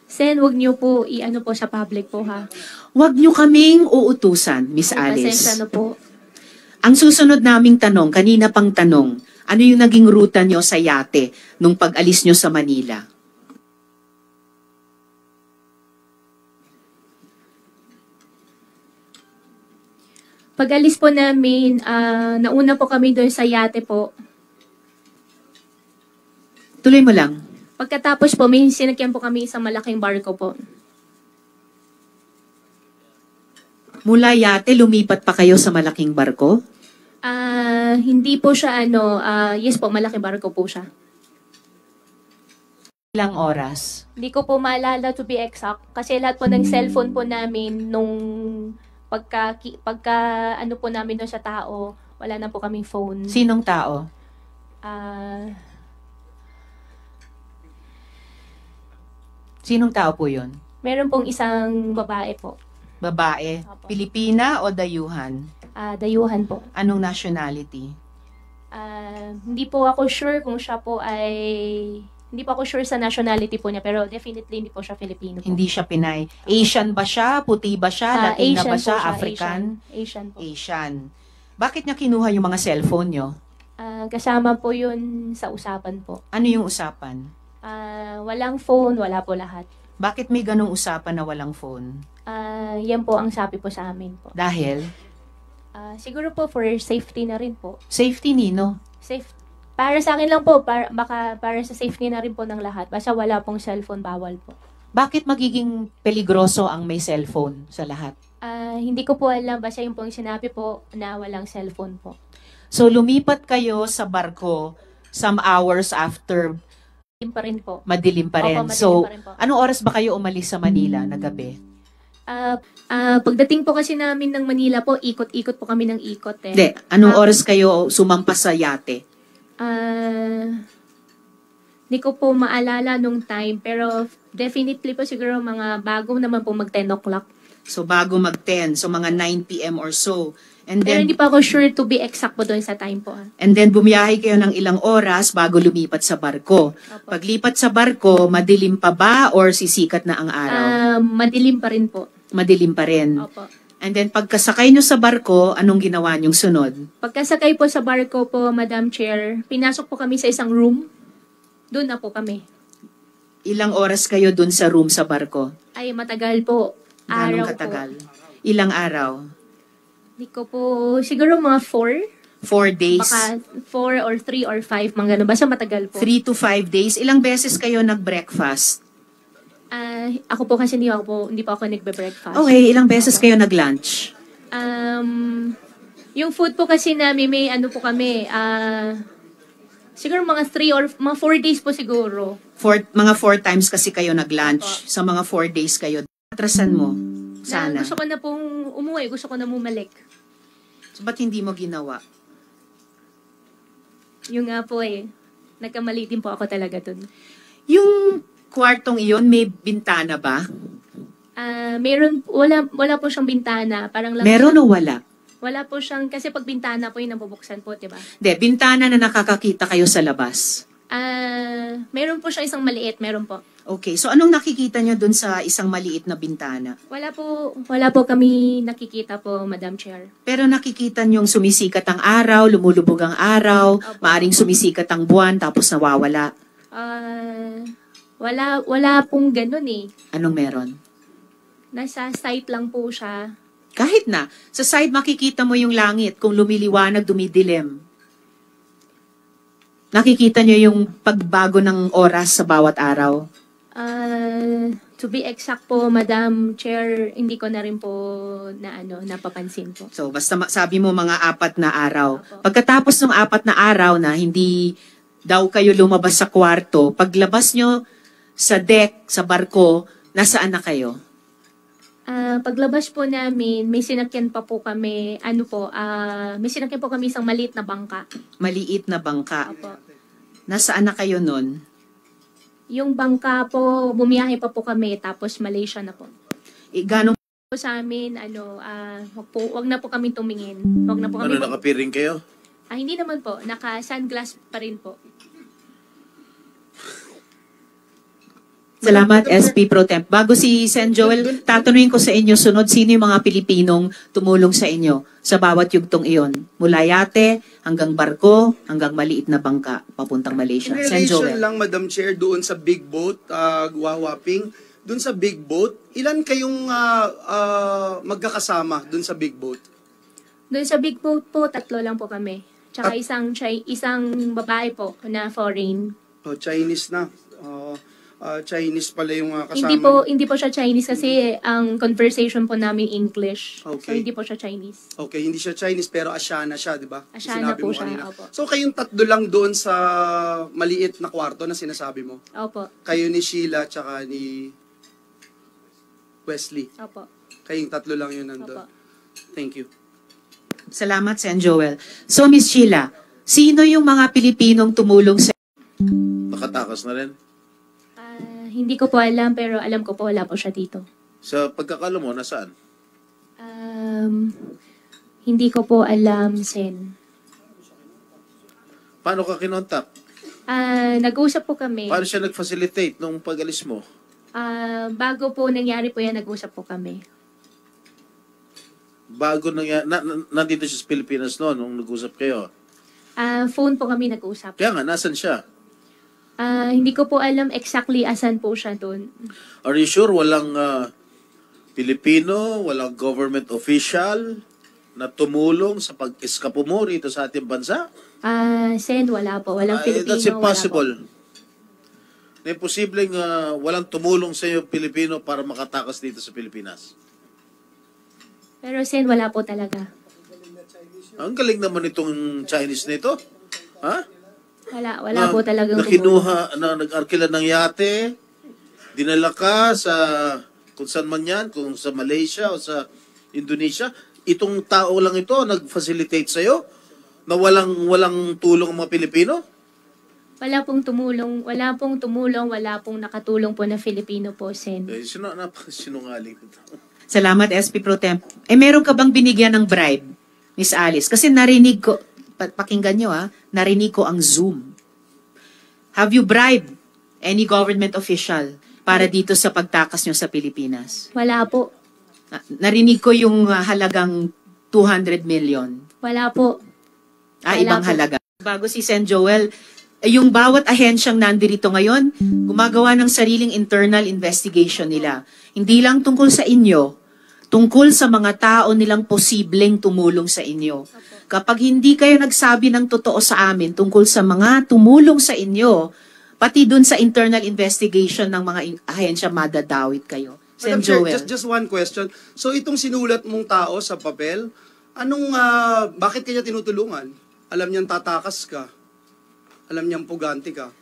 Sen, wag niyo po i-ano po sa public po ha.
Wag niyo kaming uutusan, Miss Alice.
Pasensya na po.
Ang susunod naming tanong, kanina pang tanong, ano yung naging ruta nyo sa yate nung pag-alis nyo sa Manila?
Pag-alis po namin, nauna po kami doon sa yate po.
Tuloy mo lang.
Pagkatapos po, may sinakyan po kami isang malaking barko po.
Mula yate, lumipat pa kayo sa malaking barko?
Hindi po siya yes po, malaking barko po siya.
Ilang oras?
Hindi ko po maalala to be exact kasi lahat po ng cellphone po namin nung pagka ano po namin doon sa tao, wala na po kaming phone.
Sinong tao? Sinong tao po yun?
Meron pong isang babae po.
Babae?
Opo.
Pilipina o dayuhan?
Dayuhan po.
Anong nationality?
Hindi po ako sure kung siya po ay... Hindi po ako sure sa nationality po niya, pero definitely hindi po siya Filipino po.
Hindi siya Pinay. Asian ba siya? Puti ba siya? Latina ba siya? African?
Asian po.
Asian. Bakit niya kinuha yung mga cellphone niyo?
Kasama po yun sa usapan po.
Ano yung usapan?
Walang phone, wala po lahat.
Bakit may ganong usapan na walang phone?
Yan po ang sabi po sa amin po.
Dahil?
Siguro po for safety na rin po.
Safety nino?
Para sa akin lang po, para sa safety na rin po ng lahat. Basta wala pong cellphone, bawal po.
Bakit magiging peligroso ang may cellphone sa lahat?
Hindi ko po alam. Basta yung pong sinabi po na walang cellphone po.
So lumipat kayo sa barko some hours after
Madilim pa rin po.
Madilim pa rin.
Opo, madilim
so,
pa rin po.
anong oras ba kayo umalis sa Manila na gabi?
Pagdating po kasi namin ng Manila po, ikot-ikot po kami ng ikot eh.
Hindi, anong oras kayo sumampas sa yate?
Hindi ko po maalala nung time, pero definitely po siguro mga bago naman po mag 10 o'clock.
So bago mag-10, so mga 9 p.m. or so. And
Pero
then,
hindi pa ako sure to be exact po doon sa time po.
and then bumiyahe kayo ng ilang oras bago lumipat sa barko. Paglipat sa barko, madilim pa ba or sisikat na ang araw?
Madilim pa rin po.
Madilim pa rin.
Opo.
And then pagkasakay nyo sa barko, anong ginawa nyong sunod?
Pagkasakay po sa barko po, Madam Chair, pinasok po kami sa isang room. Doon na po kami.
Ilang oras kayo dun sa room sa barko?
Ay, matagal po.
Ganong
Araw
katagal?
po.
Ilang araw?
Hindi ko po, siguro mga 4.
4 days?
Baka 4 or 3 or 5, mga ganun. Basta matagal po.
3 to 5 days. Ilang beses kayo nag-breakfast?
Ako po kasi hindi pa ako nagbe-breakfast.
Okay, ilang beses kayo nag-lunch?
Yung food po kasi namin, may ano po kami, siguro mga 3 or mga 4 days po siguro.
Mga 4 times kasi kayo nag-lunch. Sa mga 4 days kayo. Atrasan mo? Sana.
Gusto ko na pong umuwi, gusto ko na bumalik.
So, ba't hindi mo ginawa?
Yung nga po nagkamali din po ako talaga dun.
Yung kwartong iyon, may bintana ba?
Wala po siyang bintana. Parang lang
Meron o wala?
Wala po siyang, kasi pag bintana po yung nabubuksan po, diba?
Hindi, bintana na nakakakita kayo sa labas.
Meron po siyang isang maliit, meron po.
Okay, so anong nakikita niyo dun sa isang maliit na bintana?
Wala po kami nakikita po, Madam Chair.
Pero nakikita niyong sumisikat ang araw, lumulubog ang araw, maaring sumisikat ang buwan, tapos nawawala.
Wala pong ganun eh.
Anong meron?
Nasa site lang po siya.
Kahit na, sa side makikita mo yung langit, kung lumiliwanag, dumidilim. Nakikita niyo yung pagbago ng oras sa bawat araw?
To be exact po, Madam Chair, hindi ko na rin po napapansin po.
So, basta sabi mo mga 4 na araw. Pagkatapos ng 4 na araw na hindi daw kayo lumabas sa kwarto, paglabas nyo sa deck, sa barko, nasaan na kayo?
Paglabas po namin, may sinakyan pa po kami, may sinakyan po kami isang maliit na bangka.
Maliit na bangka.
Opo.
Nasaan na kayo nun?
Yung bangka po, bumiyahe pa po kami, tapos Malaysia na po.
Gano'ng
po sa amin, wag na po kami tumingin. Wag na po kami.
Nakapiring kayo?
Hindi naman po, naka-sunglass pa rin po.
Salamat, SP Pro Temp. Bago si Sen Joel, tatanungin ko sa inyo sunod, sino yung mga Pilipinong tumulong sa inyo sa bawat yugtong iyon? Mula yate, hanggang barko, hanggang maliit na bangka, papuntang Malaysia.
In
Sen
relation
Joel.
lang, Madam Chair, doon sa big boat, Guwahwaping, doon sa big boat, ilan kayong magkakasama doon sa big boat?
Doon sa big boat po, 3 lang po kami. Tsaka isang babae po na foreign.
Chinese na. Chinese pala yung kasama.
Hindi po siya Chinese kasi ang conversation po namin English.
Okay.
So hindi po siya Chinese.
Okay, hindi siya Chinese pero Asiana siya, di ba?
Asiana
Sinabi
po
mo
siya,
kanina.
opo.
So kayong 3 lang doon sa maliit na kwarto na sinasabi mo?
Opo.
Kayo ni Sheila tsaka ni Wesley?
Opo.
Kayong 3 lang yun nandun?
Opo.
Thank you.
Salamat, Sen Joel. So, Miss Sheila, sino yung mga Pilipinong tumulong sa...
Nakatakas na rin?
Hindi ko po alam, pero alam ko po wala po siya dito.
Sa pagkakalo mo, nasaan?
Hindi ko po alam, Sen.
Paano ka kinontak?
Nag-usap po kami.
Paano siya nag-facilitate nung pag-alis mo?
Bago po nangyari po yan, nag-usap po kami.
Bago nangyari, nandito siya sa Pilipinas noon nung nag-usap kayo?
Phone po kami nag-usap.
Kaya nga, nasan siya?
Hindi ko po alam exactly asan po siya doon.
Are you sure walang Pilipino, walang government official na tumulong sa pag-eskapo mo rito sa ating bansa?
Sen, wala po. Walang Pilipino.
That's impossible. Na imposibleng walang tumulong sa iyo Pilipino para makatakas dito sa Pilipinas.
Pero Sen, wala po talaga.
Ang galing naman itong Chinese na ito. Ha?
Wala po talagang
kinuha, nag-arkila ng yate, dinala ka sa kung saan man yan, kung sa Malaysia o sa Indonesia, itong tao lang ito nag-facilitate sa'yo na walang tulong ang mga Pilipino?
Wala pong tumulong, wala pong nakatulong po na Filipino po, Sen.
Sinungaling ito.
Salamat, SP Pro Temp. Meron ka bang binigyan ng bribe, Miss Alice? Kasi narinig ko, pakinggan nyo narinig ko ang Zoom. Have you bribed any government official para dito sa pagtakas nyo sa Pilipinas?
Wala po.
Narinig ko yung halagang 200 million.
Wala po.
Ibang halaga. Bago si Sen Joel, yung bawat ahensyang nandirito ngayon, gumagawa ng sariling internal investigation nila. Hindi lang tungkol sa inyo, tungkol sa mga tao nilang posibleng tumulong sa inyo. Kapag hindi kayo nagsabi ng totoo sa amin tungkol sa mga tumulong sa inyo, pati dun sa internal investigation ng mga ahensya, madadawit kayo. Sen
Madam Chair,
Joel.
just one question. So itong sinulat mong tao sa papel, bakit kanya tinutulungan? Alam niyang tatakas ka. Alam niyang puganti ka.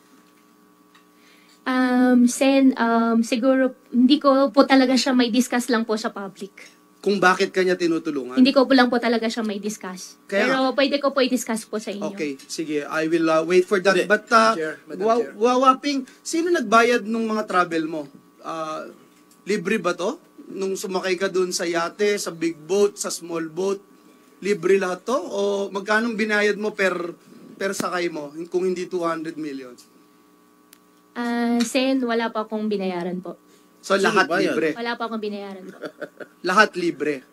Sen, siguro, hindi ko po talaga siya may discuss lang po sa public.
Kung bakit kanya tinutulungan?
Hindi ko po lang po talaga siya may discuss.
Kaya
Pero pwede ko po i-discuss po sa inyo.
Okay, sige. I will wait for that. But,
Madam Chair.
Wawaping, sino nagbayad nung mga travel mo? Libre ba to? Nung sumakay ka dun sa yate, sa big boat, sa small boat, libre lahat to? O magkano binayad mo per sakay mo kung hindi 200 million?
Sen, wala pa akong binayaran po.
So lahat libre?
Wala pa akong binayaran po.
Lahat libre?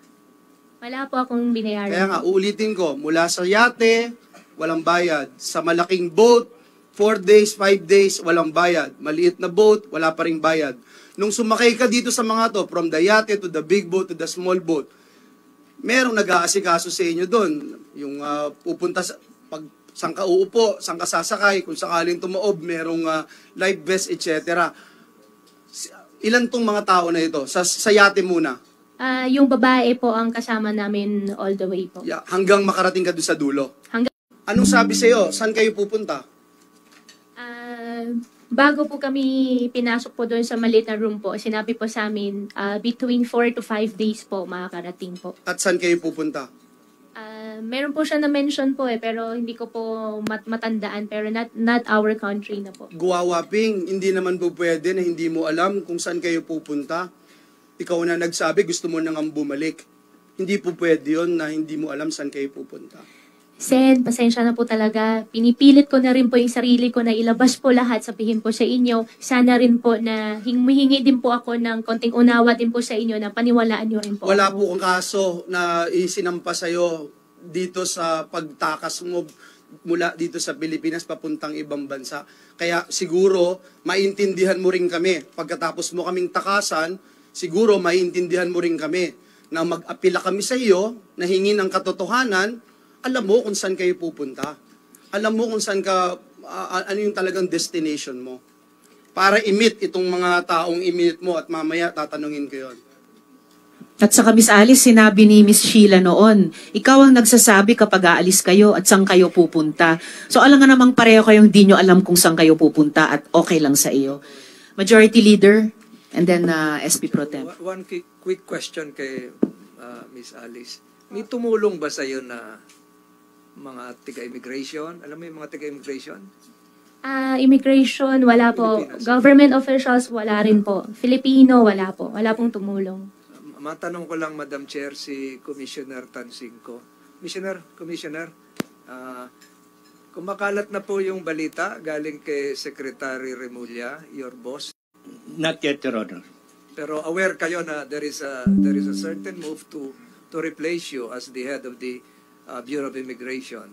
Wala po akong binayaran.
Kaya nga, uulitin ko, mula sa yate, walang bayad. Sa malaking boat, 4 days, 5 days, walang bayad. Maliit na boat, wala pa ring bayad. Nung sumakay ka dito sa mga to, from the yate to the big boat to the small boat, merong nag-aasikaso sa inyo doon. Yung pupunta sa, saan ka uupo, saan ka sasakay, kung sakaling tumaob, merong life vest, etc. Ilan tong mga tao na ito? Sa yate muna.
Yung babae po ang kasama namin all the way po.
Yeah, hanggang makarating ka doon sa dulo. Anong sabi sa'yo? Saan kayo pupunta?
Bago po kami pinasok po doon sa maliit na room po, sinabi po sa amin, between 4 to 5 days po makakarating po.
At saan kayo pupunta?
Meron po siya na-mention po pero hindi ko po matandaan, pero not our country na po.
Guwawaping, hindi naman po pwede na hindi mo alam kung saan kayo pupunta. Ikaw na nagsabi, gusto mo nang bumalik. Hindi po pwede yun na hindi mo alam saan kayo pupunta.
Sen, pasensya na po talaga. Pinipilit ko na rin po yung sarili ko na ilabas po lahat, sabihin po sa inyo. Sana rin po na humihingi din po ako ng konting unawa din po sa inyo na paniwalaan nyo rin po.
Wala po kang kaso na isinampa sa'yo dito sa pagtakas mo mula dito sa Pilipinas papuntang ibang bansa. Kaya siguro maintindihan mo rin kami. Pagkatapos mo kaming takasan, siguro maintindihan mo rin kami na mag-apila kami sa iyo, na hingi ng katotohanan. Alam mo kung saan kayo pupunta. Alam mo kung saan ka, ano yung talagang destination mo. Para i-meet itong mga taong i-meet mo at mamaya tatanungin ko yun.
At saka Miss Alice, sinabi ni Miss Sheila noon, ikaw ang nagsasabi kapag aalis kayo at saan kayo pupunta. So alam nga namang pareho kayong di nyo alam kung saan kayo pupunta at okay lang sa iyo. Majority Leader and then SP Pro Temp.
One quick question kay Miss Alice. May tumulong ba sa iyo na mga taga-immigration? Alam mo yung mga taga-immigration?
Immigration, wala po. Government officials, wala rin po. Filipino, wala po. Wala pong tumulong.
Matanong ko lang, Madam Chair, si Commissioner Tansingco. Commissioner, kumakalat na po yung balita galing kay Secretary Remulla, your boss.
Not yet, Your Honor.
Pero aware kayo na there is a certain move to replace you as the head of the Bureau of Immigration.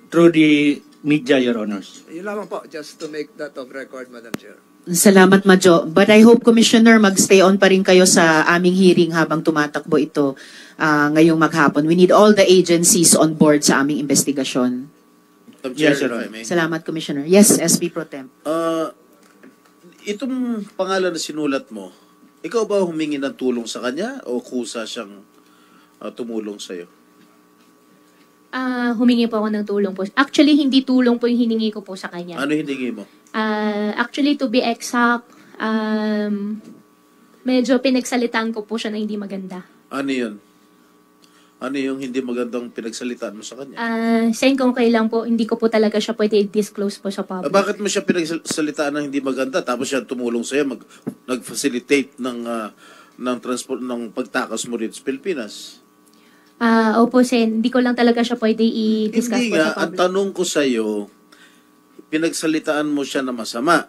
Through the media, Your Honors.
Yun lamang po, just to make that of record, Madam Chair.
Salamat, Majo. But I hope, Commissioner, mag-stay on pa rin kayo sa aming hearing habang tumatakbo ito ngayong maghapon. We need all the agencies on board sa aming investigasyon.
Yes, Your Honor.
Salamat, Commissioner. Yes, SP Pro Temp.
Itong pangalan na sinulat mo, ikaw ba humingi ng tulong sa kanya o kusa siyang tumulong sa'yo?
Humingi po ako ng tulong po. Actually, hindi tulong po yung hiningi ko po sa kanya.
Ano hiningi mo?
Actually, to be exact, Medyo pinagsalitaan ko po siya na hindi maganda.
Ano yun? Ano yung hindi magandang pinagsalitaan mo sa kanya?
Sen, kung kailan po, hindi ko po talaga siya pwede i-disclose po sa public.
Bakit mo siya pinagsalitaan ng hindi maganda tapos siya tumulong sa'yo, nag-facilitate ng transport ng pagtakas mo rito sa Pilipinas?
Opo, Sen, hindi ko lang talaga siya pwede i-discuss
Hindi
po
nga,
sa
ang
public.
tanong ko sa'yo, pinagsalitaan mo siya na masama,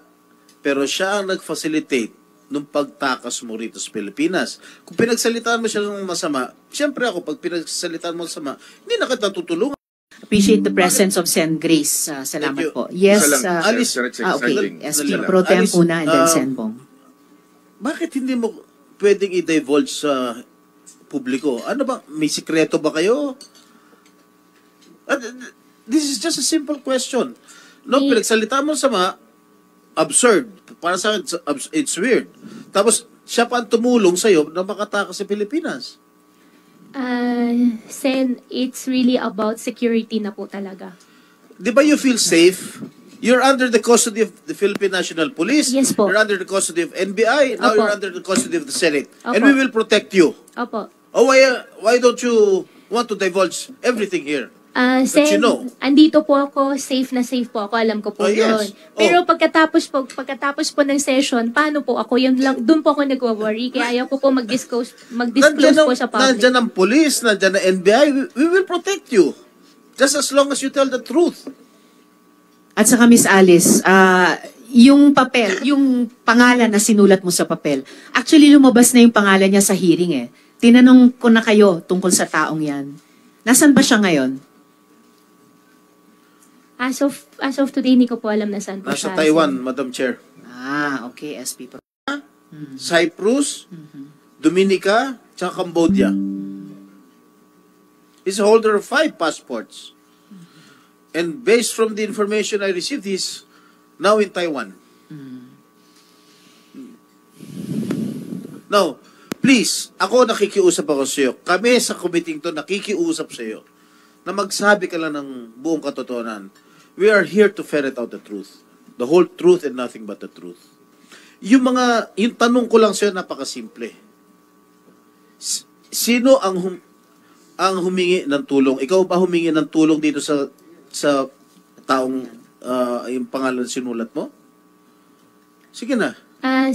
pero siya ang nag-facilitate nung pagtakas mo rito sa Pilipinas. Kung pinagsalitaan mo siya ng masama, siyempre ako, pag pinagsalitaan mo masama, hindi na kita tutulungan.
Appreciate the presence of Sen. Grace. Salamat po. Yes,
Alice,
okay. SP Pro Tem una and then Sen. Bong.
Bakit hindi mo pwedeng i-divulge sa publiko? Ano ba? May sikreto ba kayo? This is just a simple question. No, pinagsalitaan mo sama, absurd. Para sa akin, it's weird. Tapos, siya pa ang tumulong sa'yo na makatakas sa Pilipinas.
Sen, it's really about security na po talaga.
Di ba you feel safe? You're under the custody of the Philippine National Police.
Yes po.
You're under the custody of NBI. Now
Opo.
you're under the custody of the Senate.
Opo.
And we will protect you.
Opo.
Oh, why don't you want to divulge everything here?
Sen,
you know.
andito po ako, safe na safe po ako, alam ko po
Oh,
yun.
yes.
Pero pagkatapos po ng session, paano po ako? Yun lang, doon po ako nagwa-worry, kaya ayaw ko po mag-disclose po sa public.
Nandyan ang police, nandyan ang NBI. We will protect you. Just as long as you tell the truth.
At saka Miss Alice, yung papel, yung pangalan na sinulat mo sa papel, actually lumabas na yung pangalan niya sa hearing eh. Tinanong ko na kayo tungkol sa taong yan. Nasaan ba siya ngayon?
As of today, hindi ko po alam na saan po
Nasa
siya.
Taiwan, Madam Chair.
Okay, SP Pro.
Cyprus, Dominica, tsaka Cambodia. He's a holder of 5 passports. And based from the information I received, he's now in Taiwan. Now, please, ako nakikiusap ako sa iyo. Kami sa committee to nakikiusap sa iyo na magsabi ka lang ng buong katotohanan. We are here to ferret out the truth. The whole truth and nothing but the truth. Yung tanong ko lang sa iyo, napakasimple. Sino ang humingi ng tulong? Ikaw ba humingi ng tulong dito sa taong yung pangalan sinulat mo? Sige na.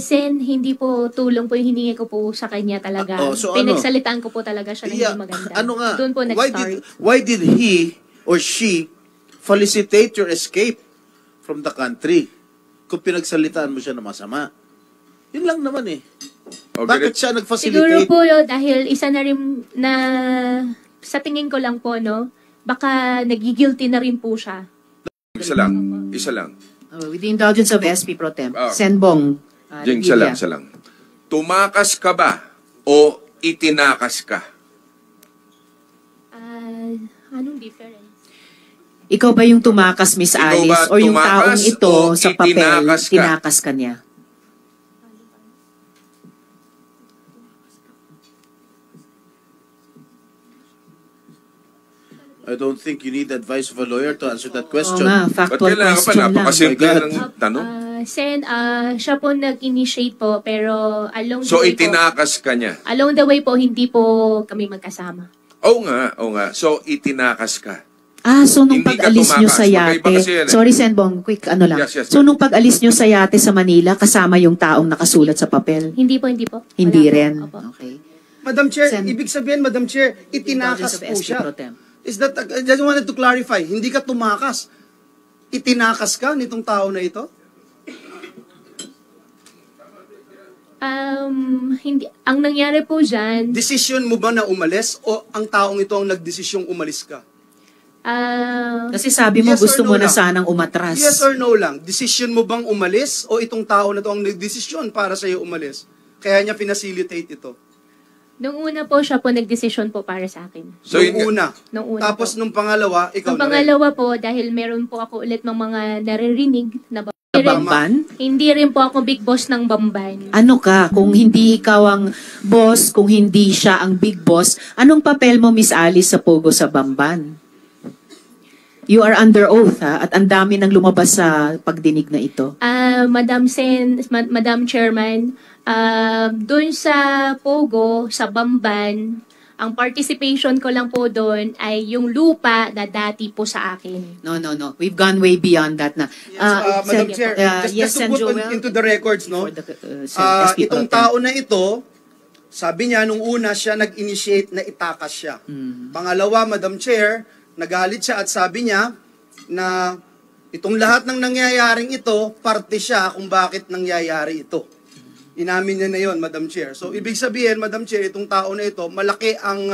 Sen, hindi po tulong po yung hiningi ko po sa kanya talaga.
So
Pinagsalitaan ko po talaga siya na hindi maganda.
Ano nga?
Doon po nag-start.
Why did he or she felicitate your escape from the country kung pinagsalitaan mo siya na masama? Yun lang naman eh. Bakit siya nag-facilitate?
Siguro po dahil isa na rin na sa tingin ko lang po, no, baka nagigilty na rin po siya.
Isa lang. Isa lang.
With the indulgence of SP Pro Tem. Sen. Bong.
Jing, isa lang. Tumakas ka ba o itinakas ka?
Anong difference?
Ikaw ba yung tumakas, Miss
Ikaw
Alice?
ba
O yung taong
tumakas
ito
o
sa papel,
itinakas ka?
tinakas ka niya?
I don't think you need advice of a lawyer to answer that question.
nga, factual question lang.
Napakasimple ng tanong.
Sen, siya po nag-initiate po, pero along the
So,
way po,
itinakas ka niya?
along the way po, hindi po kami magkasama.
Oo nga. So, itinakas ka.
So nung
Hindi ka
pag-alis nyo
tumakas.
sa
Magkaiba
yate,
kasi yan eh.
sorry Senbong, quick ano lang.
Yes,
So nung pag-alis nyo sa yate sa Manila, kasama yung taong nakasulat sa papel?
Hindi po.
Hindi
Wala po.
rin?
Opo.
Okay.
Madam Chair, ibig sabihin, Madam Chair, itinakas po siya. Is that, I just wanted to clarify, hindi ka tumakas. Itinakas ka nitong tao na ito?
Hindi. Ang nangyari po dyan,
Decision mo ba na umalis o ang taong ito ang nagdesisyong umalis ka?
Kasi sabi mo
Yes or
gusto
no
mo na
lang?
sanang umatras.
Yes or no lang? Decision mo bang umalis o itong tao na to ang nagdesisyon para sa iyo umalis? Kaya niya pinacilitate ito.
nung una po siya po nagdesisyon po para sa akin.
So, nung una.
Nung una
Tapos
po.
nung pangalawa, ikaw
Nung
na rin.
pangalawa po, dahil meron po ako ulit ng mga naririnig na
Bamban?
Hindi rin po ako big boss ng Bamban.
Ano ka? Kung hindi ikaw ang boss, kung hindi siya ang big boss, anong papel mo, Miss Alice, sa Pogo sa Bamban? You are under oath, ha? At ang dami nang lumabas sa pagdinig na ito.
Madam Chairman, Doon sa Pogo, sa Bamban, ang participation ko lang po doon ay yung lupa na dati po sa akin.
No. We've gone way beyond that na.
Madam Chair, just to put into the records, no? Itong tao na ito, sabi niya, nung una siya nag-initiate na itakas siya. Pangalawa, Madam Chair, nagalit siya at sabi niya na itong lahat ng nangyayaring ito, parte siya kung bakit nangyayari ito. Inamin niya na yon, Madam Chair. So, ibig sabihin, Madam Chair, itong tao na ito, malaki ang,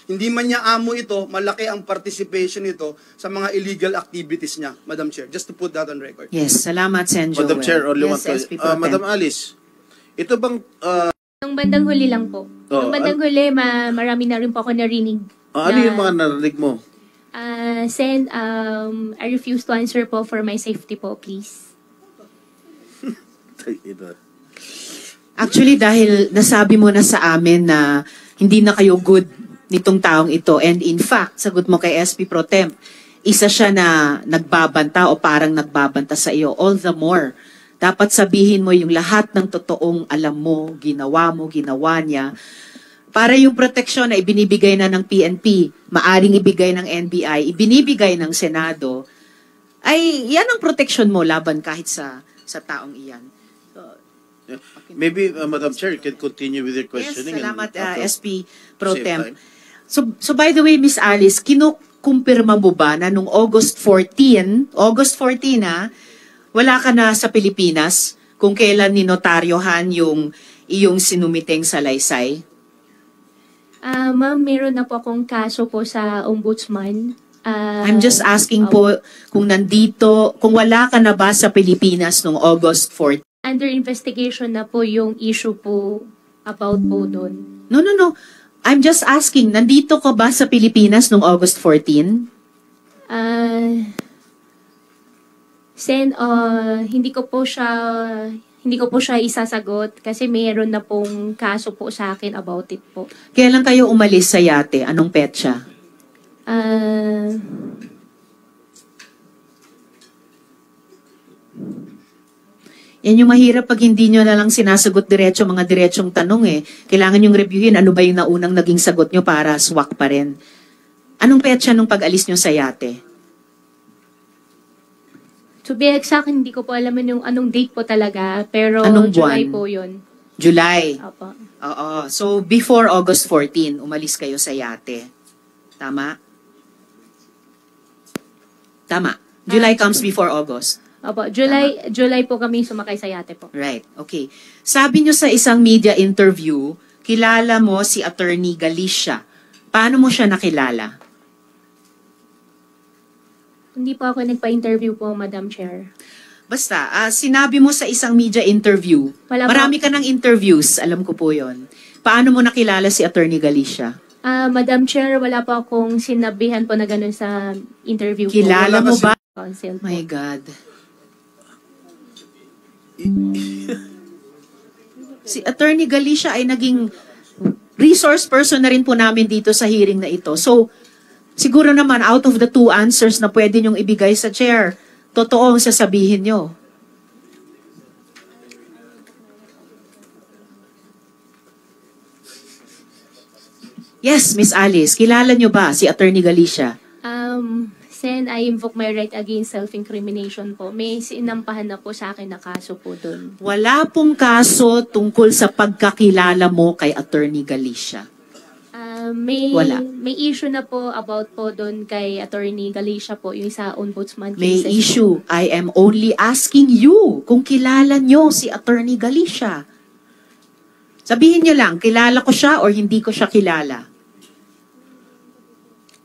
hindi man niya amo ito, malaki ang participation nito sa mga illegal activities niya, Madam Chair. Just to put that on record.
Yes, salamat, Sen. Joel.
Madam Chair, only one
SP
question.
Pro Tem.
Madam Alice, ito bang...
Nung bandang huli lang po. Nung bandang huli, marami na rin po ako narinig.
ano yung mga narinig mo?
Sen, I refuse to answer po for my safety po, please.
Actually, dahil nasabi mo na sa amin na hindi na kayo good nitong taong ito. And in fact, sagot mo kay SP Pro Tem, isa siya na nagbabanta o parang nagbabanta sa iyo. All the more, dapat sabihin mo yung lahat ng totoong alam mo, ginawa niya. Para yung proteksyon na ibinibigay na ng PNP, maaring ibigay ng NBI, ibinibigay ng Senado, ay yan ang proteksyon mo laban kahit sa taong iyan.
Maybe, Madam Chair, you can continue with your
Yes,
questioning.
salamat,
and
SP Pro
save
Tem.
time.
So by the way, Miss Alice, kinukumpirma mo ba na nung August 14 wala ka na sa Pilipinas kung kailan ninotaryohan yung iyong sinumiteng salaysay?
Ma'am, meron na po akong kaso po sa ombudsman.
I'm just asking po kung wala ka na ba sa Pilipinas nung August 14?
Under investigation na po yung issue po about po doon.
No. I'm just asking, nandito ka ba sa Pilipinas nung August 14?
Sen, hindi ko po siya isasagot kasi mayroon na pong kaso po sa akin about it po.
Kailan kayo umalis sa yate? Anong petsa? Yan yung mahirap pag hindi nyo na lang sinasagot diretso mga diretsong tanong eh. Kailangan yung reviewin ano ba yung naunang naging sagot nyo para swak pa rin. Anong petsa nung pag-alis nyo sa yate?
To be exact, hindi ko po alam yung anong date po talaga, pero
Anong
July
buwan?
po yun.
July.
Opo.
Oo. So before August 14, umalis kayo sa yate. Tama? Tama. July comes before August.
Opo, July po kami sumakay sa yate po.
Right, okay. Sabi nyo sa isang media interview, kilala mo si Attorney Galicia. Paano mo siya nakilala?
Hindi po ako nagpa-interview po, Madam Chair.
Basta, sinabi mo sa isang media interview, marami ka ng interviews, alam ko po yon. Paano mo nakilala si Attorney Galicia?
Madam Chair, wala po akong sinabihan po na ganun sa interview po.
Kilala mo ba?
Counsel po.
My God. Si Attorney Galicia ay naging resource person na rin po namin dito sa hearing na ito. So, siguro naman out of the two answers na pwede niyong ibigay sa chair, totoo ang sasabihin niyo. Yes, Miss Alice, kilala niyo ba si Attorney Galicia?
Sen, I invoke my right against self-incrimination po. May sinampahan na po sa akin na kaso po doon.
Wala pong kaso tungkol sa pagkakilala mo kay Attorney Galicia.
Wala. May issue na po about po doon kay Attorney Galicia po, yung sa ombudsman
May
cases.
issue. I am only asking you kung kilala nyo si Attorney Galicia. Sabihin nyo lang, kilala ko siya or hindi ko siya kilala.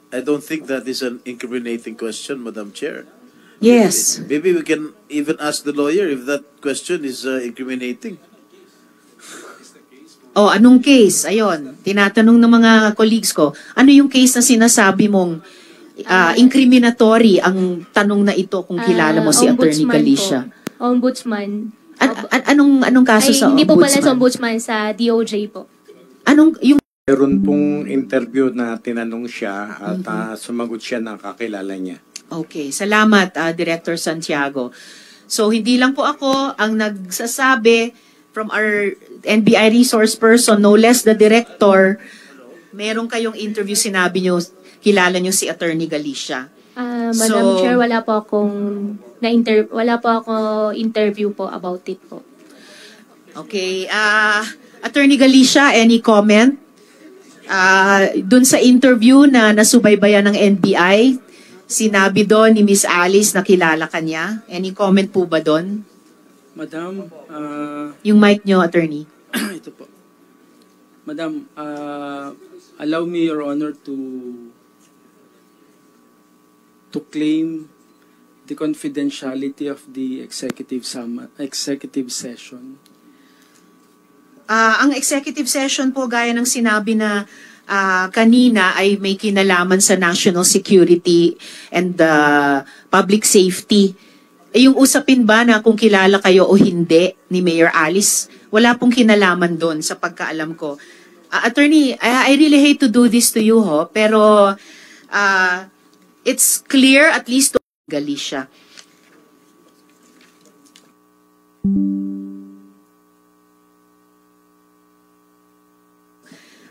I don't think that is an incriminating question, Madam Chair.
Yes.
Maybe we can even ask the lawyer if that question is incriminating.
Oh, anong case? Ayun, tinatanong ng mga colleagues ko, ano yung case na sinasabi mong incriminatory ang tanong na ito kung kilala mo si Attorney Galicia?
Po. Ombudsman.
Anong kaso sa
hindi
ombudsman?
po pala sa ombudsman, sa DOJ po.
Anong yung
Meron pong interview na tinanong siya at sumagot siya na kakilala niya.
Okay, salamat Director Santiago. So hindi lang po ako ang nagsasabi from our NBI resource person, no less the director, meron kayong interview, sinabi nyo, kilala nyo si Attorney Galicia.
Madam Chair, wala po ako interview po about it po.
Okay. Attorney Galicia, any comment? Dun sa interview na nasubaybayan ng NBI, sinabi doon ni Miss Alice na kilala ka niya. Any comment po ba doon?
Madam,
Yung mic nyo, attorney.
ito po. Madam, allow me, Your Honor, to claim the confidentiality of the executive session.
Ang executive session po, gaya ng sinabi na kanina, ay may kinalaman sa national security and public safety. Yung usapin ba na kung kilala kayo o hindi ni Mayor Alice, wala pong kinalaman doon sa pagkaalam ko. Attorney, I really hate to do this to you, pero it's clear at least to Galicia.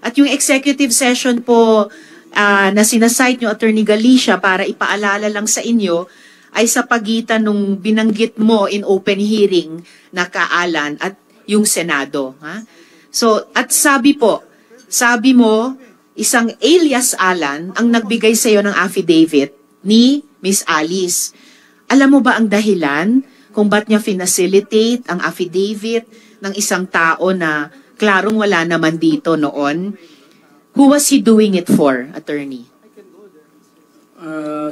At yung executive session po na sinasite nyo, Attorney Galicia, para ipaalala lang sa inyo, ay sa pagitan nung binanggit mo in open hearing na kaalan at yung Senado. Ha? So, at sabi mo, isang alias Alan ang nagbigay sa iyo ng affidavit ni Miss Alice. Alam mo ba ang dahilan kung ba't niya finacilitate ang affidavit ng isang tao na klarong wala naman dito noon? Who was he doing it for, attorney?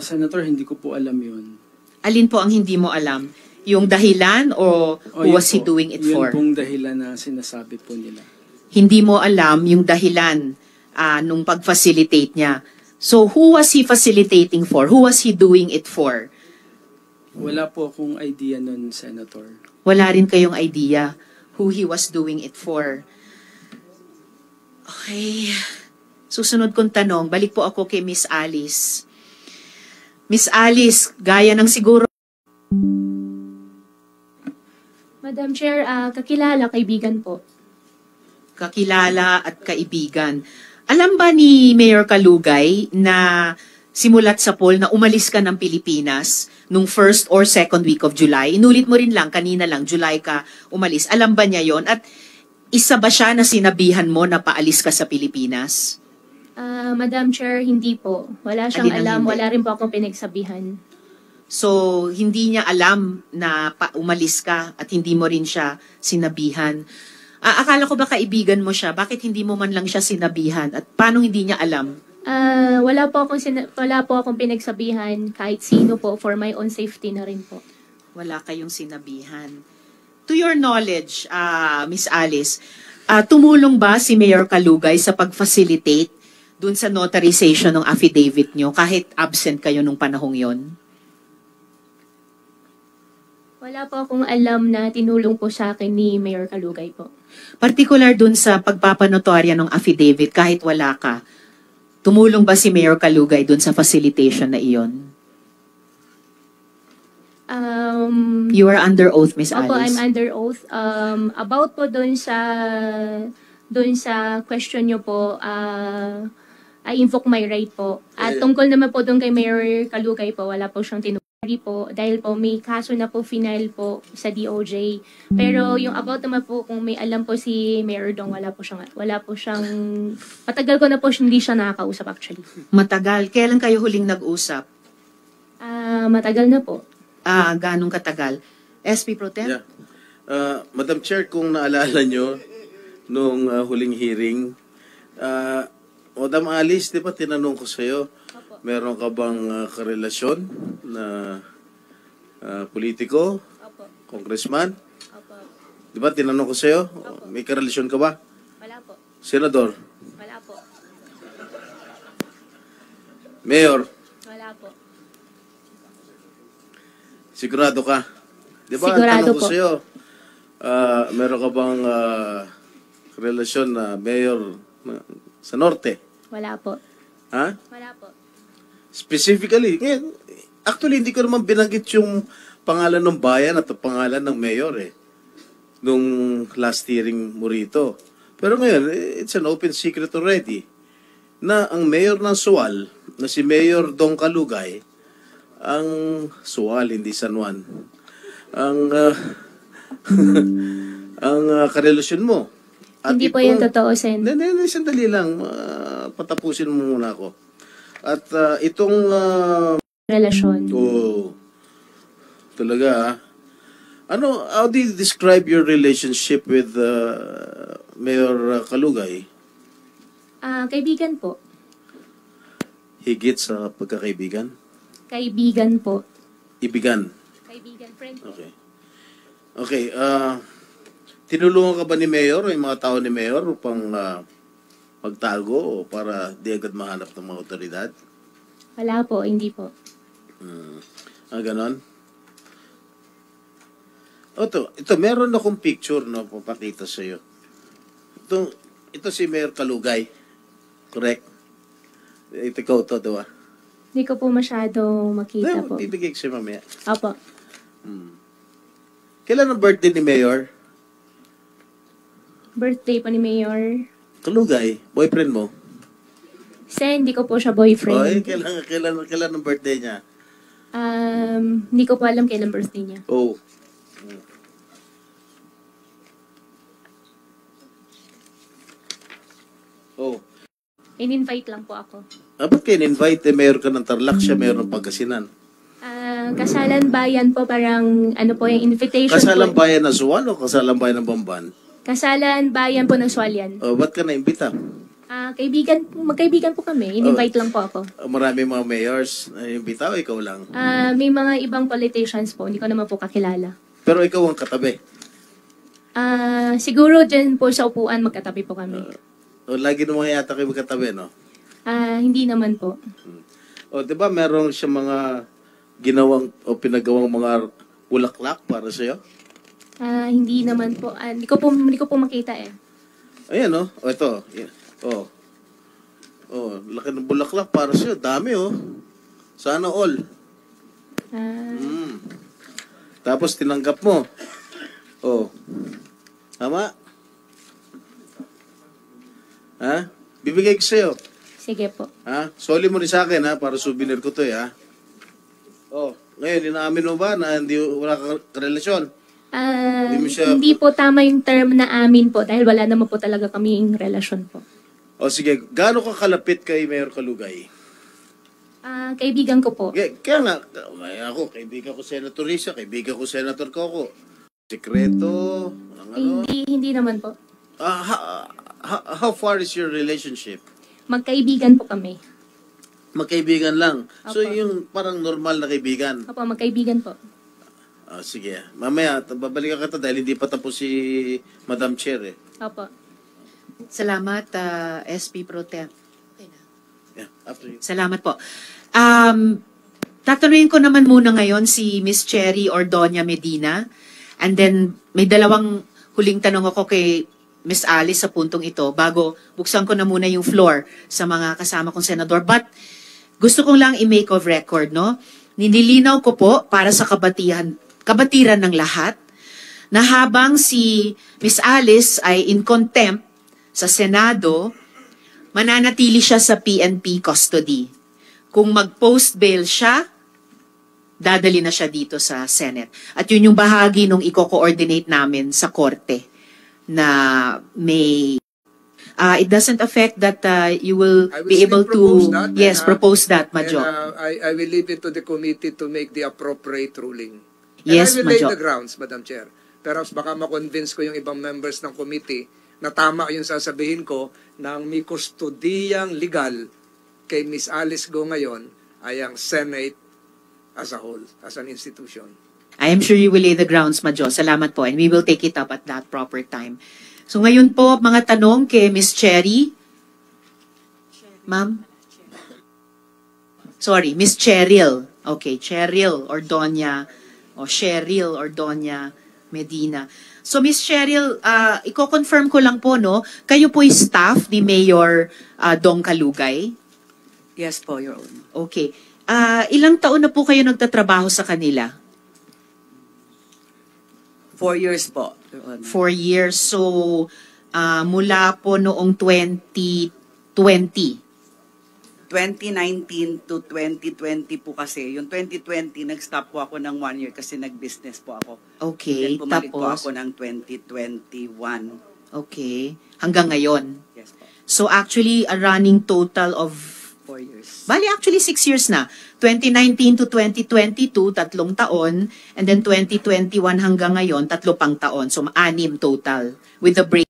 Senator, hindi ko po alam yun.
Alin po ang hindi mo alam? Yung dahilan o who was he doing it for?
Yun pong dahilan na sinasabi po nila.
Hindi mo alam yung dahilan nung pag-facilitate niya. So, who was he facilitating for? Who was he doing it for?
Wala po akong idea nun, Senator.
Wala rin kayong idea who he was doing it for. Okay. Susunod kong tanong, balik po ako kay Miss Alice. Miss Alice, gaya ng siguro...
Madam Chair, kakilala, kaibigan po.
Kakilala at kaibigan. Alam ba ni Mayor Kalugay na simulat sa poll na umalis ka ng Pilipinas nung first or second week of July? Inulit mo rin lang, kanina lang, July ka umalis. Alam ba niya yon? At isa ba siya na sinabihan mo na paalis ka sa Pilipinas?
Madam Chair, hindi po. Wala siyang alam,
hindi?
wala rin po akong pinagsabihan.
So, hindi niya alam na umalis ka at hindi mo rin siya sinabihan. Akala ko ba kaibigan mo siya? Bakit hindi mo man lang siya sinabihan? At paano hindi niya alam?
Wala po akong pinagsabihan kahit sino po for my own safety na rin po.
Wala kayong sinabihan. To your knowledge, Miss Alice, tumulong ba si Mayor Kalugay sa pag-facilitate dun sa notarization ng affidavit nyo kahit absent kayo nung panahong yon?
Wala po akong alam na tinulong po sa akin ni Mayor Kalugay po.
Particular dun sa pagpapanotorya ng affidavit kahit wala ka, tumulong ba si Mayor Kalugay dun sa facilitation na iyon? You are under oath, Miss Alice.
Opo, I'm under oath. About po dun sa question nyo po, I invoke my right po. At tungkol naman po dun kay Mayor Kalugay po, wala po siyang tinulong po dahil po may kaso na po final po sa DOJ. Pero yung about naman po kung may alam po si Mayor Dong, wala po siyang matagal ko na po hindi siya nakakausap actually.
Matagal. Kailan kayo huling nag-usap?
Matagal na po.
Ganong katagal? SP Pro Tem?
Yeah. Madam Chair, kung naalala nyo nung huling hearing, Madam Alice, di ba tinanong ko sa'yo, meron ka bang karelasyon na politiko?
Opo.
Congressman?
Opo.
Di ba tinanong ko sa'yo, may karelasyon ka ba?
Wala po.
Senador?
Wala po.
Mayor?
Wala po.
Sigurado ka? Di ba,
Sigurado
tanong ko
po.
sa'yo, meron ka bang relasyon na mayor sa Norte?
Wala po.
Ha?
Wala po.
Specifically, actually, hindi ko naman binanggit yung pangalan ng bayan at pangalan ng mayor eh. nung last hearing mo rito. Pero ngayon, it's an open secret already na ang mayor ng Sual, na si Mayor Dong Kalugay, ang Sual, hindi San Juan, ang karelasyon mo. At
Hindi po yan totoo, Sen.
Hindi, sandali lang. Patapusin mo muna ako. At itong...
Relasyon.
Talaga, how do you describe your relationship with Mayor Kalugay?
Kaibigan po.
Higit sa pagkakaibigan?
Kaibigan po.
Ibigan?
Kaibigan, friend po.
Okay, tinulungan ka ba ni Mayor o yung mga tao ni Mayor upang magtago o para di agad mahanap ng mga otoridad?
Wala po, hindi po.
Ganon? Ito, meron akong picture, no, papakita sa iyo. Ito si Mayor Kalugay. Correct? Ikaw to, diba?
Hindi ko po masyado makita po.
Bibigay ko siya mamaya.
Opo.
Kailan ang birthday ni Mayor?
Birthday po ni Mayor.
Kalugay, boyfriend mo?
Sen, hindi ko po siya boyfriend.
Kailan ang birthday niya?
Hindi ko po alam kailan birthday niya.
Oh.
In-invite lang po ako.
Ba't kayo in-invite? Mayor ka ng Tarlac, siya mayor ng Pangasinan.
Kasalan Bayan po, parang ano po yung invitation
Kasalan
po.
Bayan ng Suwan o Kasalan Bayan ng Bamban?
Kasalan Bayan po ng Sualian.
Ba't ka na-imbita?
Magkaibigan po kami. In-invite lang po ako.
Marami mga mayors na-imbita o ikaw lang?
May mga ibang politicians po, hindi ko naman po kakilala.
Pero ikaw ang katabi?
Siguro dyan po sa upuan magkatabi po kami.
Lagi naman yata kayo magkatabi, no?
Hindi naman po.
Di ba meron siya mga ginawang o pinagawang mga bulaklak para sa'yo?
Hindi naman po. Hindi ko po makita eh.
Ayan, no? Ito. Laki ng bulaklak para sa'yo. Dami, Sana all. Tapos tinanggap mo. Tama? Bibigay ko sa'yo.
Sige po.
Soli mo rin sa akin, para souvenir ko to, ngayon, inaamin mo ba na wala kang relasyon?
Hindi po tama yung term na amin po dahil wala naman po talaga kaming relasyon po.
Sige, gaano ka kalapit kay Mayor Kalugay?
Kaibigan ko po.
Kaya nga, ako, kaibigan ko Senator Risa, kaibigan ko Senator Coco. Sekreto,
Hindi naman po.
How far is your relationship?
Magkaibigan po kami.
Magkaibigan lang. So,
Opo.
yung parang normal na kaibigan.
Opo, magkaibigan po.
Sige. Mamaya, babalikan ka dahil hindi pa tapos si Madam Chair.
Opo.
Salamat, SP Pro Tem.
After you.
Salamat po. Tatanungin ko naman muna ngayon si Miss Cherry Ordonia Medina. And then, may dalawang huling tanong ako kay Miss Alice sa puntong ito bago buksan ko na muna yung floor sa mga kasama kong senador. But gusto kong lang i-make of record, no? Ninilinaw ko po para sa kabatiran ng lahat na habang si Miss Alice ay in contempt sa Senado, mananatili siya sa PNP custody. Kung mag-post bail siya, dadali na siya dito sa Senate. At yun yung bahagi nung i-coordinate namin sa korte na may it doesn't affect that you will be able to propose that, Majo.
I will leave it to the committee to make the appropriate ruling.
Yes,
And I will lay
Majo.
the grounds, Madam Chair. Pero baka ma-convince ko yung ibang members ng committee na tama yung sasabihin ko na ang may kustodiyang legal kay Miss Alice Go ngayon ay ang Senate as a whole, as an institution.
I am sure you will lay the grounds, Majo. Salamat po. And we will take it up at that proper time. So ngayon po, mga tanong kay Miss Cherry. Ma'am? Sorry, Miss Cheryl. Okay, Cheryl Ordonia o Cheryl Ordonia Medina. So Miss Cheryl, i-confirm ko lang po, no? Kayo po yung staff ni Mayor Dong Kalugay?
Yes po, Your Honor.
Okay. Ilang taon na po kayo nagtatrabaho sa kanila?
4 years po. Your Honor.
4 years. So, mula po noong 2020.
2019 to 2020 po kasi. Yung 2020, nag-stop po ako ng 1 year kasi nag-business po ako.
Okay,
Then bumalik po
tapos?
ako ng 2021.
Okay. Hanggang ngayon.
Yes po.
So, actually, a running total of
4 years.
Bali, actually, 6 years na. 2019 to 2022, 3 taon. And then 2021 hanggang ngayon, 3 pang taon. So, 6 total. With the break.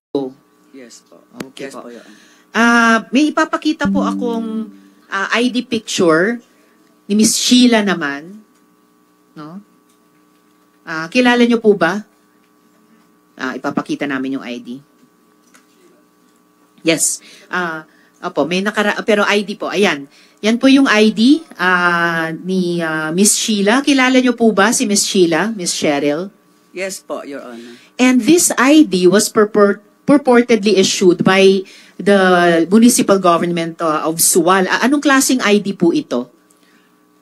Yes po.
Okay
Yes
po.
po, Your Honor.
May ipapakita po akong ID picture ni Miss Sheila naman. No? Kilala niyo po ba? Ipapakita namin yung ID. Yes. Opo, may pero ID po. Ayan. Yan po yung ID ni Miss Sheila. Kilala niyo po ba si Miss Sheila, Miss Cheryl?
Yes po, Your Honor.
And this ID was purportedly issued by the municipal government of Suwal. Anong klaseng ID po ito?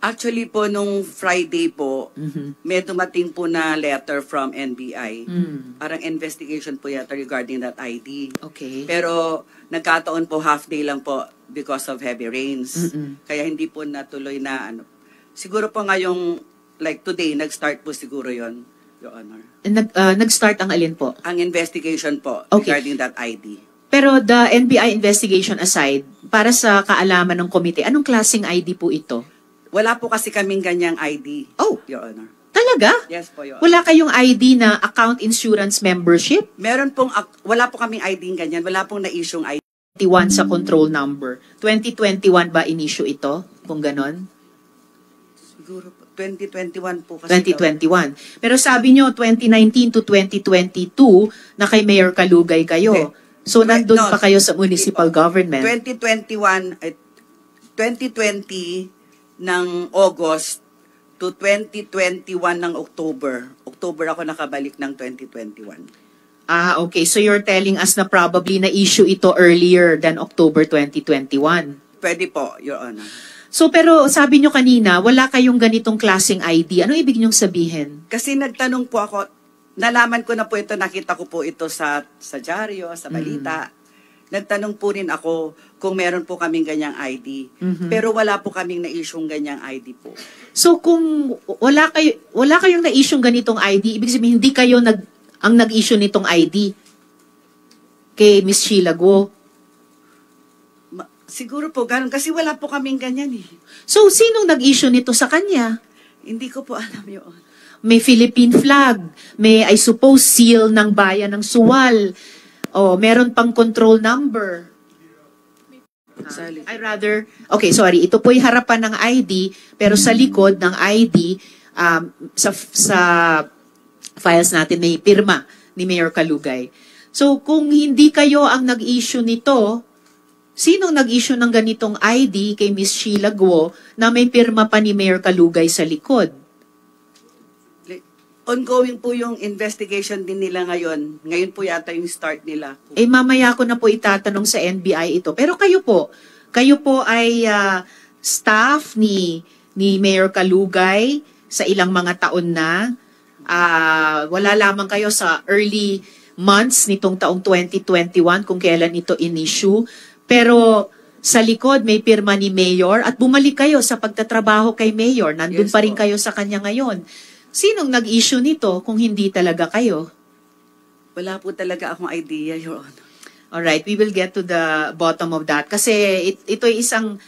Actually po, nung Friday po, may dumating po na letter from NBI. Parang investigation po yata regarding that ID.
Okay.
Pero nagkataon po half day lang po because of heavy rains. Kaya hindi po natuloy na ano. Siguro po ngayong, like today, nag-start po siguro yon, Your Honor.
Nag-start ang alin po?
Ang investigation po
Okay.
regarding that ID.
Pero the NBI investigation aside, para sa kaalaman ng komite, anong klaseng ID po ito?
Wala po kasi kaming ganyang ID,
Oh.
Your Honor.
Talaga?
Yes po, Your Honor.
Wala kayong ID na account insurance membership?
Meron pong, wala po kaming ID ganyan. Wala pong na-issue'ng ID.
21 sa control number. 2021 ba in-issue ito? Kung ganon?
Siguro po, 2021 po kasi.
2021. Pero sabi nyo, 2019 to 2022, na kay Mayor Kalugay kayo. So, nandun pa kayo sa municipal government.
2021, 2020 ng August to 2021 ng October. October ako nakabalik ng 2021.
Okay. So, you're telling us na probably na-issue ito earlier than October 2021.
Pwede po, Your Honor.
So, pero sabi nyo kanina, wala kayong ganitong klaseng ID. Ano ibig nyong sabihin?
Kasi nagtanong po ako, nalaman ko na po ito, nakita ko po ito sa dyaryo, sa balita. Nagtanong po rin ako kung meron po kaming ganyang ID. Pero wala po kaming na-issue'ng ganyang ID po.
So, kung wala kayong na-issue'ng ganitong ID, ibig sabihin, hindi kayo ang nag-issue nitong ID kay Miss Sheila Guo.
Siguro po, ganun. Kasi wala po kaming ganyan eh.
So, sinong nag-issue nito sa kanya?
Hindi ko po alam yun.
May Philippine flag, may I suppose seal ng bayan ng Suwal. Meron pang control number. Okay, sorry. Ito po'y harapan ng ID, pero sa likod ng ID, sa files natin may pirma ni Mayor Kalugay. So, kung hindi kayo ang nag-issue nito, sinong nag-issue ng ganitong ID kay Miss Sheila Guo na may pirma pa ni Mayor Kalugay sa likod?
Ongoing po yung investigation din nila ngayon. Ngayon po yata yung start nila.
Mamaya ko na po itatanong sa NBI ito. Pero kayo po ay staff ni Mayor Kalugay sa ilang mga taon na. Wala lamang kayo sa early months nitong taong 2021 kung kailan ito in-issue. Pero sa likod may pirma ni Mayor at bumalik kayo sa pagtatrabaho kay Mayor. Nandun pa rin kayo sa kanya ngayon. Sinong nag-issue nito kung hindi talaga kayo?
Wala po talaga akong idea, Your Honor.
Alright, we will get to the bottom of that. Kasi ito ay isang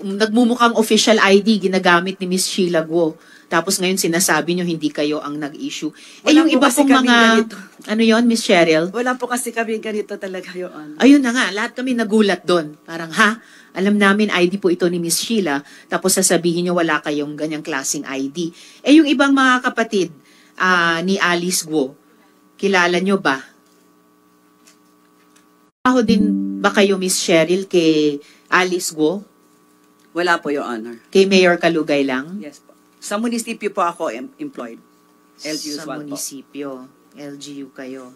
nagmumukhang official ID ginagamit ni Miss Sheila Guo. Tapos ngayon sinasabi nyo hindi kayo ang nag-issue. Yung iba pong mga, ano yon, Miss Cheryl?
Wala po kasi kami ganito talaga, Your Honor.
Ayun na nga, lahat kami nagulat doon. Parang, alam namin ID po ito ni Miss Sheila, tapos sasabihin nyo wala kayong ganyang klaseng ID. Yung ibang mga kapatid ni Alice Guo, kilala nyo ba? Ako din ba kayo, Miss Cheryl, kay Alice Guo?
Wala po, Your Honor.
Kay Mayor Kalugay lang?
Yes po. Sa munisipyo po ako employed. LGU
Sa
SWAT po.
munisipyo. LGU kayo.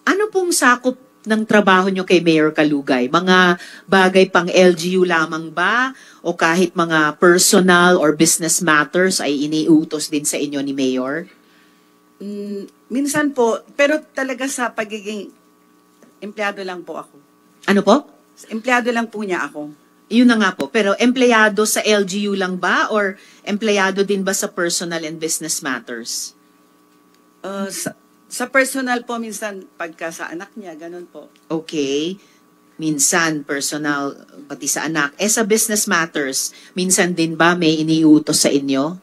Ano pong sakop ng trabaho nyo kay Mayor Kalugay? Mga bagay pang LGU lamang ba? O kahit mga personal or business matters ay iniutos din sa inyo ni Mayor?
Minsan po, pero talaga sa pagiging empleyado lang po ako.
Ano po?
Empleyado lang po niya ako.
Yun na nga po. Pero empleyado sa LGU lang ba or empleyado din ba sa personal and business matters?
Sa personal po, minsan pagka sa anak niya, ganun po.
Okay. Minsan personal, pati sa anak. Sa business matters, minsan din ba may iniutos sa inyo?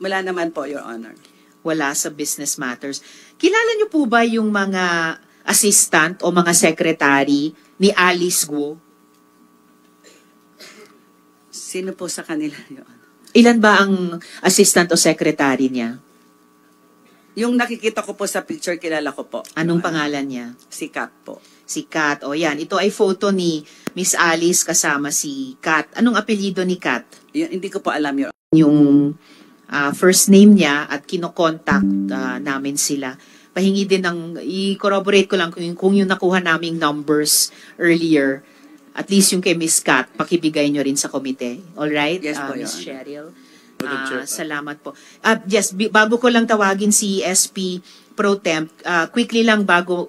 Wala naman po, Your Honor.
Wala sa business matters. Kilala niyo po ba yung mga assistant o mga secretary ni Alice Guo?
Sino po sa kanila, Your Honor?
Ilan ba ang assistant o secretary niya?
Yung nakikita ko po sa picture, kilala ko po.
Anong pangalan niya?
Si Kat po.
Si Kat. O yan, ito ay photo ni Miss Alice kasama si Kat. Anong apelyido ni Kat?
Hindi ko po alam, Your Honor.
Yung first name niya at kinokontact namin sila. Pahingi din ng, i-corroborate ko lang kung yung nakuha naming numbers earlier, at least yung kay Miss Kat, pakibigay nyo rin sa komite. Alright?
Yes po,
Miss
Your
Cheryl. Salamat po. Yes, bago ko lang tawagin si SP Pro Temp, quickly lang bago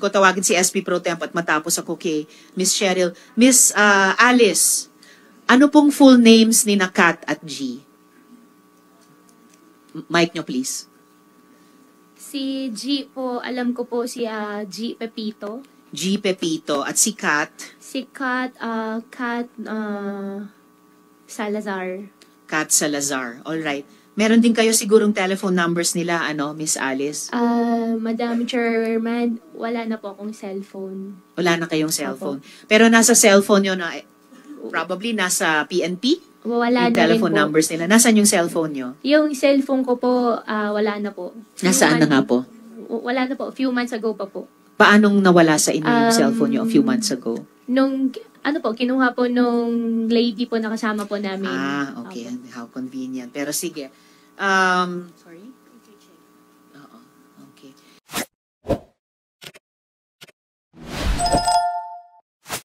ko tawagin si SP Pro Temp at matapos ako kay Miss Cheryl. Miss Alice, ano pong full names ni na Kat at G? Mic nyo please.
Si G po, alam ko po si G Pepito.
G Pepito. At si Kat?
Si Kat Salazar.
Kat Salazar. Alright. Meron din kayo sigurong telephone numbers nila, Miss Alice?
Madam Chairman, wala na po akong cellphone.
Wala na kayong cellphone. Pero nasa cellphone nyo na, probably nasa PNP?
Wala
yung
na
telephone
rin po.
numbers nila. Nasaan yung cellphone nyo?
Yung cellphone ko po, wala na po.
Nasaan na nga po?
Wala na po. A few months ago pa po.
Paanong nawala sa inyo yung cellphone nyo a few months ago?
Kinuha po nung lady po na kasama po namin.
Okay. How convenient. Pero sige. Sorry?